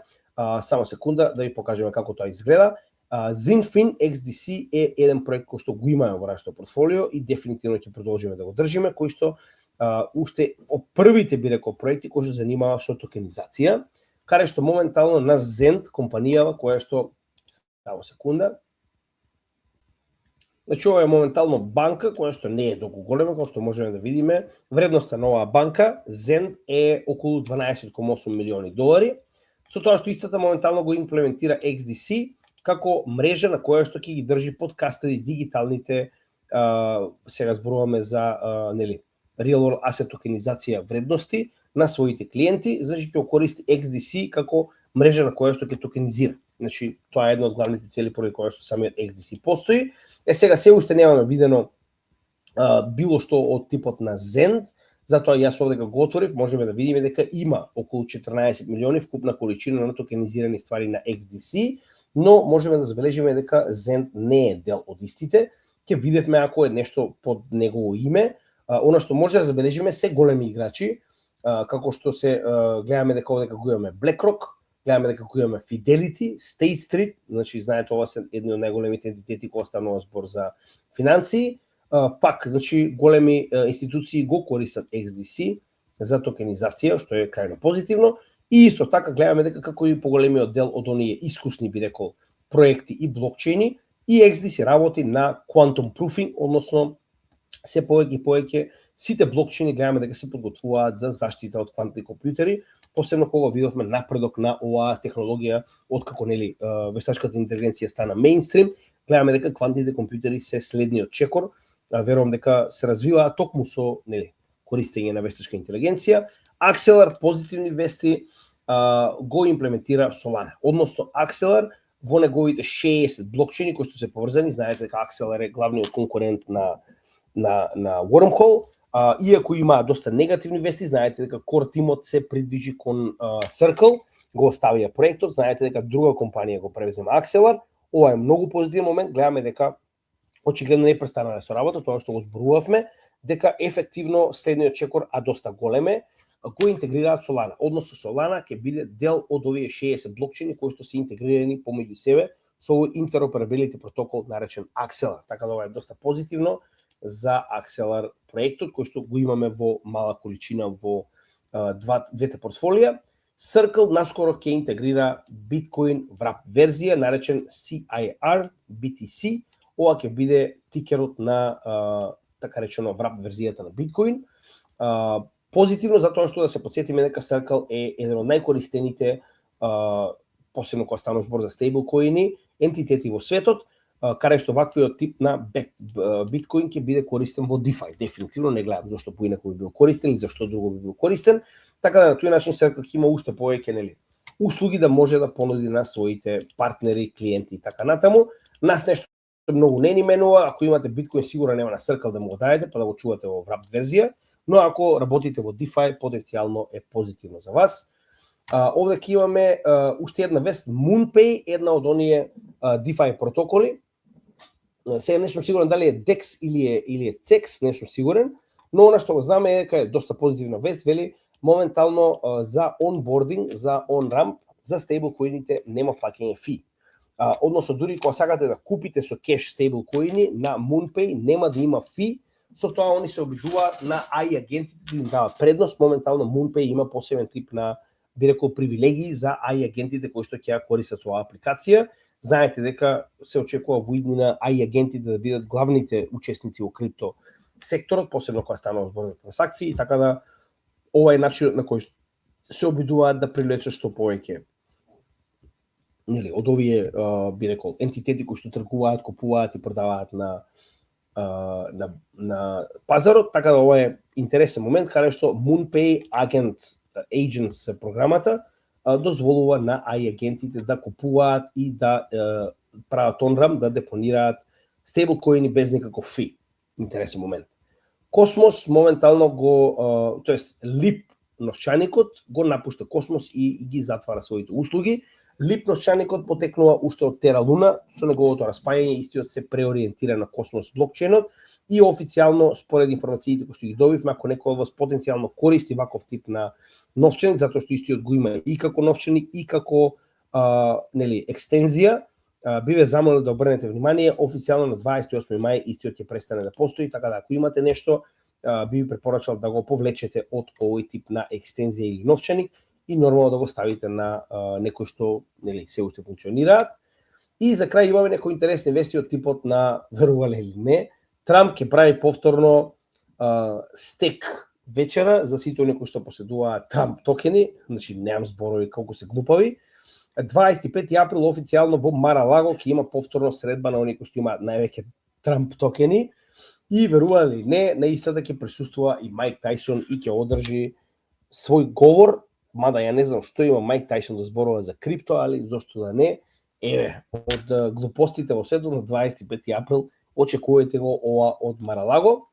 Само секунда да ви покажеме како тоа изгледа. Zinfin XDC е еден проект кој што го имаме во нашето портфолио и дефинитивно ќе продолжиме да го држиме, кој што уште од првите би рекол проекти кои што занимава со токенизација, каде што моментално на Zend компанијава која што само секунда. Значи ова е моментално банка која што не е толку голема, како што можеме да видиме. Вредноста на оваа банка Zend е околу 12,8 милиони долари. Со тоа што истата моментално го имплементира XDC како мрежа на која што ќе ги држи под кастади дигиталните, сега зборуваме за real world asset токенизација вредности на своите клиенти, значи ќе користи XDC како мрежа на која што ќе токенизира. Значи тоа е една од главните цели поради која што самиот XDC постои. Сега се уште немаме видено било што од типот на Zend, затоа јас овде го отворив, можеме да видиме дека има околу 14 милиони вкупна количина на токенизирани ствари на XDC, но можеме да забележиме дека Zend не е дел од истите. Ќе видевме ако е нешто под негово име. Она што може да забележиме се големи играчи, како што се гледаме дека овде го имаме BlackRock, гледаме дека го имаме Fidelity, State Street, значи знаете ова се едни од најголемите ентитети кога станува збор за финансии. Пак, значи големи институции го користат XDC за токенизација, што е крајно позитивно. И исто така гледаме дека како и поголемиот дел од оние искусни би рекол проекти и блокчейни, и XDC работи на quantum proofing, односно се повеќе и повеќе сите блокчейни гледаме дека се подготвуваат за заштита од квантни компјутери, посебно кога видовме напредок на оваа технологија откако вештачката интелигенција стана мејнстрим, гледаме дека квантните компјутери се следниот чекор, верувам дека се развиваат токму со користење на вештачка интелигенција. Acceler, позитивни вести, го имплементира Solana. Односно, Acceler во неговите 60 блокчейни кои што се поврзани, знаете дека Acceler е главниот конкурент на Wormhole, иако има доста негативни вести, знаете дека Core тимот се придвижи кон Circle, го оставија проектот, знаете дека друга компанија го превзема Acceler. Ова е многу позитивен момент, гледаме дека очигледно не престанале со работа, тоа што го зборувавме, дека ефективно следниот чекор, а доста големе, го интегрираат Solana. Односно Solana ќе биде дел од овие 60 блокчейни кои што се интегрирани помеѓу себе со овој interoperability протокол наречен Acceler. Така да ова е доста позитивно за Acceler проектот кој што го имаме во мала количина во двете портфолија. Circle наскоро ќе интегрира Bitcoin wrap верзија наречен CIR BTC. Ова ќе биде тикерот на така речено wrap верзијата на Bitcoin. Позитивно затоа што да се потсетиме дека Circle е еден од најкористените, посебно кога станува збор за стейблкоини, ентитети во светот, каде што ваквиот тип на биткоин ќе биде користен во DeFi. Дефинитивно не гледам зашто поинаку би бил користен или зашто друго би бил користен, така да на тој начин Circle ќе има уште повеќе услуги да може да понуди на своите партнери, клиенти и така натаму. Нас нешто многу не ни менува, ако имате биткоин сигурно нема на Circle да му го дадете, па да го чувате во wrap верзија, но ако работите во DeFi, потенцијално е позитивно за вас. Овде ќе имаме уште една вест, MoonPay, една од оние DeFi протоколи. Сега не сум сигурен дали е DEX или е CEX, не сум сигурен, но она што го знаме е дека е доста позитивна вест, вели моментално за онбординг, за on-ramp, за стейблкоините нема плаќање фи. Односно, дури кога сакате да купите со кеш стейблкоини на MoonPay, нема да има фи, со тоа они се обидуваат на AI агентите да им дават предност. Моментално MoonPay има посебен тип на, би рекол, привилегии за AI агентите кои што ќе ја користат оваа апликација. Знаете дека се очекува во иднина AI агентите да бидат главните учесници во крипто секторот, посебно кога станува збор за трансакции, така да ова е начинот на кој се обидуваат да привлечат што повеќе од овие, би рекол, ентитети кои што тргуваат, купуваат и продаваат на пазарот, така да ова е интересен момент каде што MoonPay Agents програмата дозволува на AI агентите да купуваат и да прават on-ramp, да депонираат стейблкоини без никаков фи. Интересен момент. Космос моментално тоест Lip новчаникот го напушта Космос и ги затвара своите услуги. Lip новчаникот потекнува уште од Terra Luna, со неговото распаѓање истиот се преориентира на Космос блокчейнот, и официјално според информациите кои што ги добивме, ако некој од вас потенцијално користи ваков тип на новченик, затоа што истиот го има и како новченик и како екстензија, би ве замолил да обрнете внимание, официјално на 28 мај истиот ќе престане да постои, така да ако имате нешто, би ви препорачал да го повлечете од овој тип на екстензија или новченик и нормално да го ставите на некој што се уште функционираат. И за крај имаме некои интересни вести од типот на, верувале или не, Трамп ќе прави повторно стек вечера за сите оние кои што поседуваат Трамп токени, значи немам зборови колку се глупави. 25 април официјално во Мар-а-Лаго ќе има повторно средба на оние кои што имаат највеќе Трамп токени и верувале или не, на истата ќе присуствува и Майк Тајсон и ќе одржи свој говор, мада ја не знам што има Майк Тајсон да зборува за крипто, али зошто да не. Еве, од глупостите во светот на 25 април очекувате го ова од Мар-а-Лаго.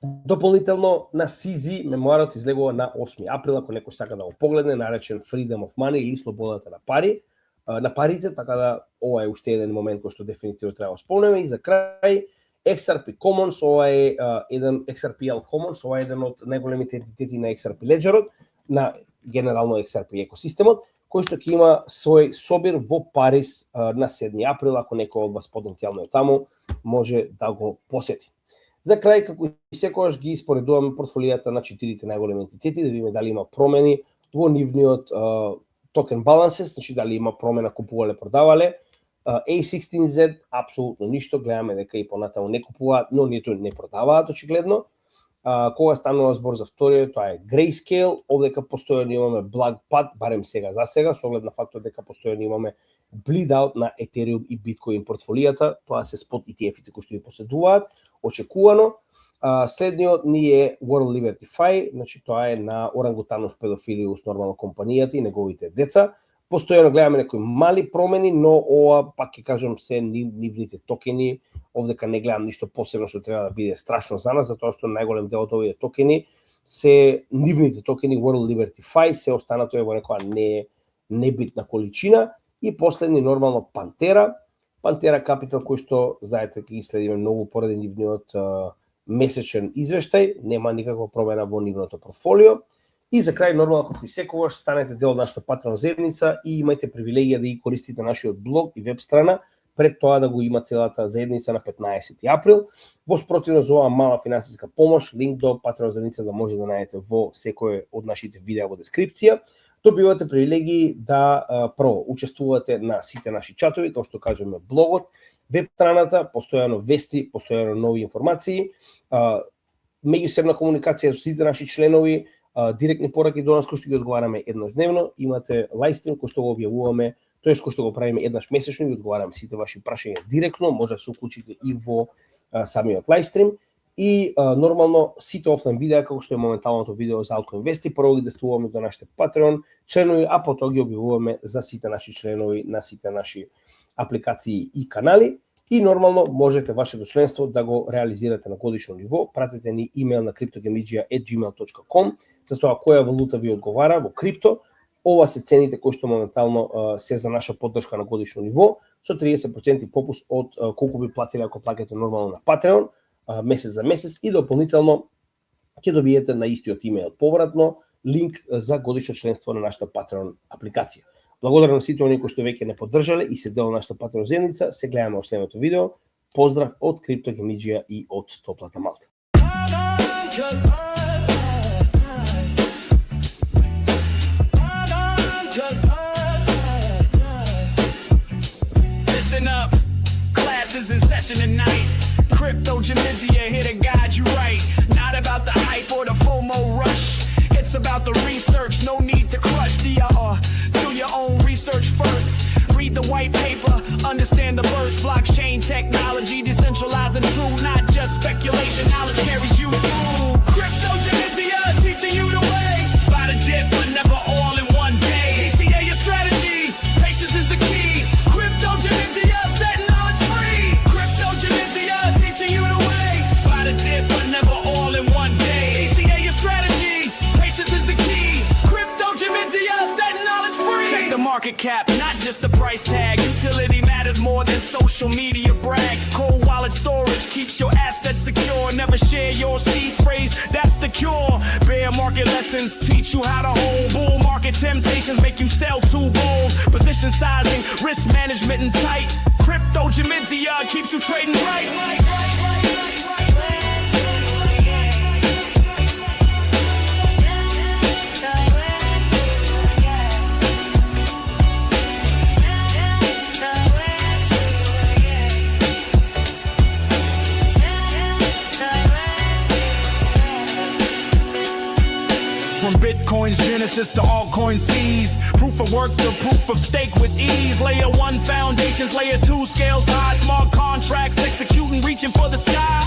Дополнително на CZ мемуарот излегува на 8 април, ако некој сака да го погледне, наречен Freedom of Money или слободата на пари, на парите, така да ова е уште еден момент кој што дефинитивно треба да спомнеме. И за крај XRP Commons, ова е еден XRPL Commons, ова е еден од најголемите ентитети на XRP Ledgerот, на генерално XRP екосистемот, кој што ќе има свој собир во Париз на 7 април, ако некој од вас потенцијално е таму, може да го посети. За крај, како и секогаш ги споредуваме портфолијата на 4 најголеми ентитети, да видиме дали има промени во нивниот токен балансес, значи дали има промена купувале-продавале. A16Z, апсолутно ништо, гледаме дека и понатаму не купуваат, но ниту не продаваат очигледно. Кога станува збор за вториот, тоа е Grayscale, овдека постојано имаме благ пад, барем сега за сега, со оглед на фактот дека постојано имаме bleed out на Ethereum и Bitcoin портфолијата, тоа се спот ETF-ите кои што ги поседуваат, очекувано. Следниот ни е World Liberty Fi, значи тоа е на Orangutanos Pedophilius, нормално компанијата и неговите деца. Постојано гледаме некои мали промени, но ова, пак ќе кажам, се нивните токени. Овдека не гледам ништо посебно што треба да биде страшно за нас, затоа што најголем дел од овие токени се нивните токени World Liberty Fi, се останато е во некоја небитна количина. И последни нормално Pantera Capital, кој што, знаете, ќе ги следиме многу поради нивниот месечен извештај, нема никаква промена во нивното портфолио. И за крај, нормално, како и секогаш, станете дел од нашата Patreon заедница и имајте привилегија да ги користите нашиот блог и веб страна, пред тоа да го има целата заедница на 15 април. Во спротивно за оваа мала финансиска помош, линк до Patreon заедница да може да најдете во секој од нашите видеа во дескрипција. Добивате привилегии да прво учествувате на сите наши чатови, тоа што кажеме блогот, веб страната, постојано вести, постојано нови информации, меѓусебна комуникација со сите наши членови, директни пораки до нас кои што ги одговараме еднодневно, имате лајвстрим кој што го објавуваме, тоест кој што го правиме еднаш месечно и одговараме сите ваши прашања директно, може да се уклучите и во самиот лајвстрим. И нормално сите офлайн видеа, како што е моменталното видео за Altcoin Investi, прво ги дестуваме до нашите Patreon членови, а потоа ги објавуваме за сите наши членови на сите наши апликации и канали. И нормално можете вашето членство да го реализирате на годишно ниво. Пратете ни имейл на cryptogammedia@gmail.com за тоа која валута ви одговара во крипто. Ова се цените кои што моментално се за наша поддршка на годишно ниво, со 30% попус од колку би платиле ако плаќате нормално на Patreon месец за месец, и дополнително ќе добиете на истиот имейл повратно линк за годишно членство на нашата Patreon апликација. Благодарам на сите оние кои што веќе не поддржале и се дел на нашата Patreon заедница. Се гледаме во следното видео. Поздрав од Cryptogammedia и од топлата Малта. Listen up, classes in session tonight. Cryptogammedia here to guide you right. Not about the hype or the FOMO rush. It's about the research, no need to crush. Do your own research first. Read the white paper, understand the verse. Blockchain technology, decentralized and true, not just speculation. Knowledge carries you through. Cryptogammedia teaching you the way. By the dip, but never all in one day. DCA your strategy, patience is the key. Cryptogammedia setting knowledge free. Cryptogammedia teaching you the way. By the dip, but never all in one day. DCA your strategy, patience is the key. Cryptogammedia setting knowledge free. Check the market. market cap, not just the price tag. Utility matters more than social media brag. Cold wallet storage keeps your assets secure. Never share your seed phrase, that's the cure. Bear market lessons teach you how to hold. Bull market temptations make you sell too bold. Position sizing, risk management and tight. Crypto Jamizia keeps you trading right. From Bitcoin's genesis to altcoin C's, proof of work to proof of stake with ease. Layer 1 foundations, layer 2 scales high. Smart contracts executing, reaching for the sky.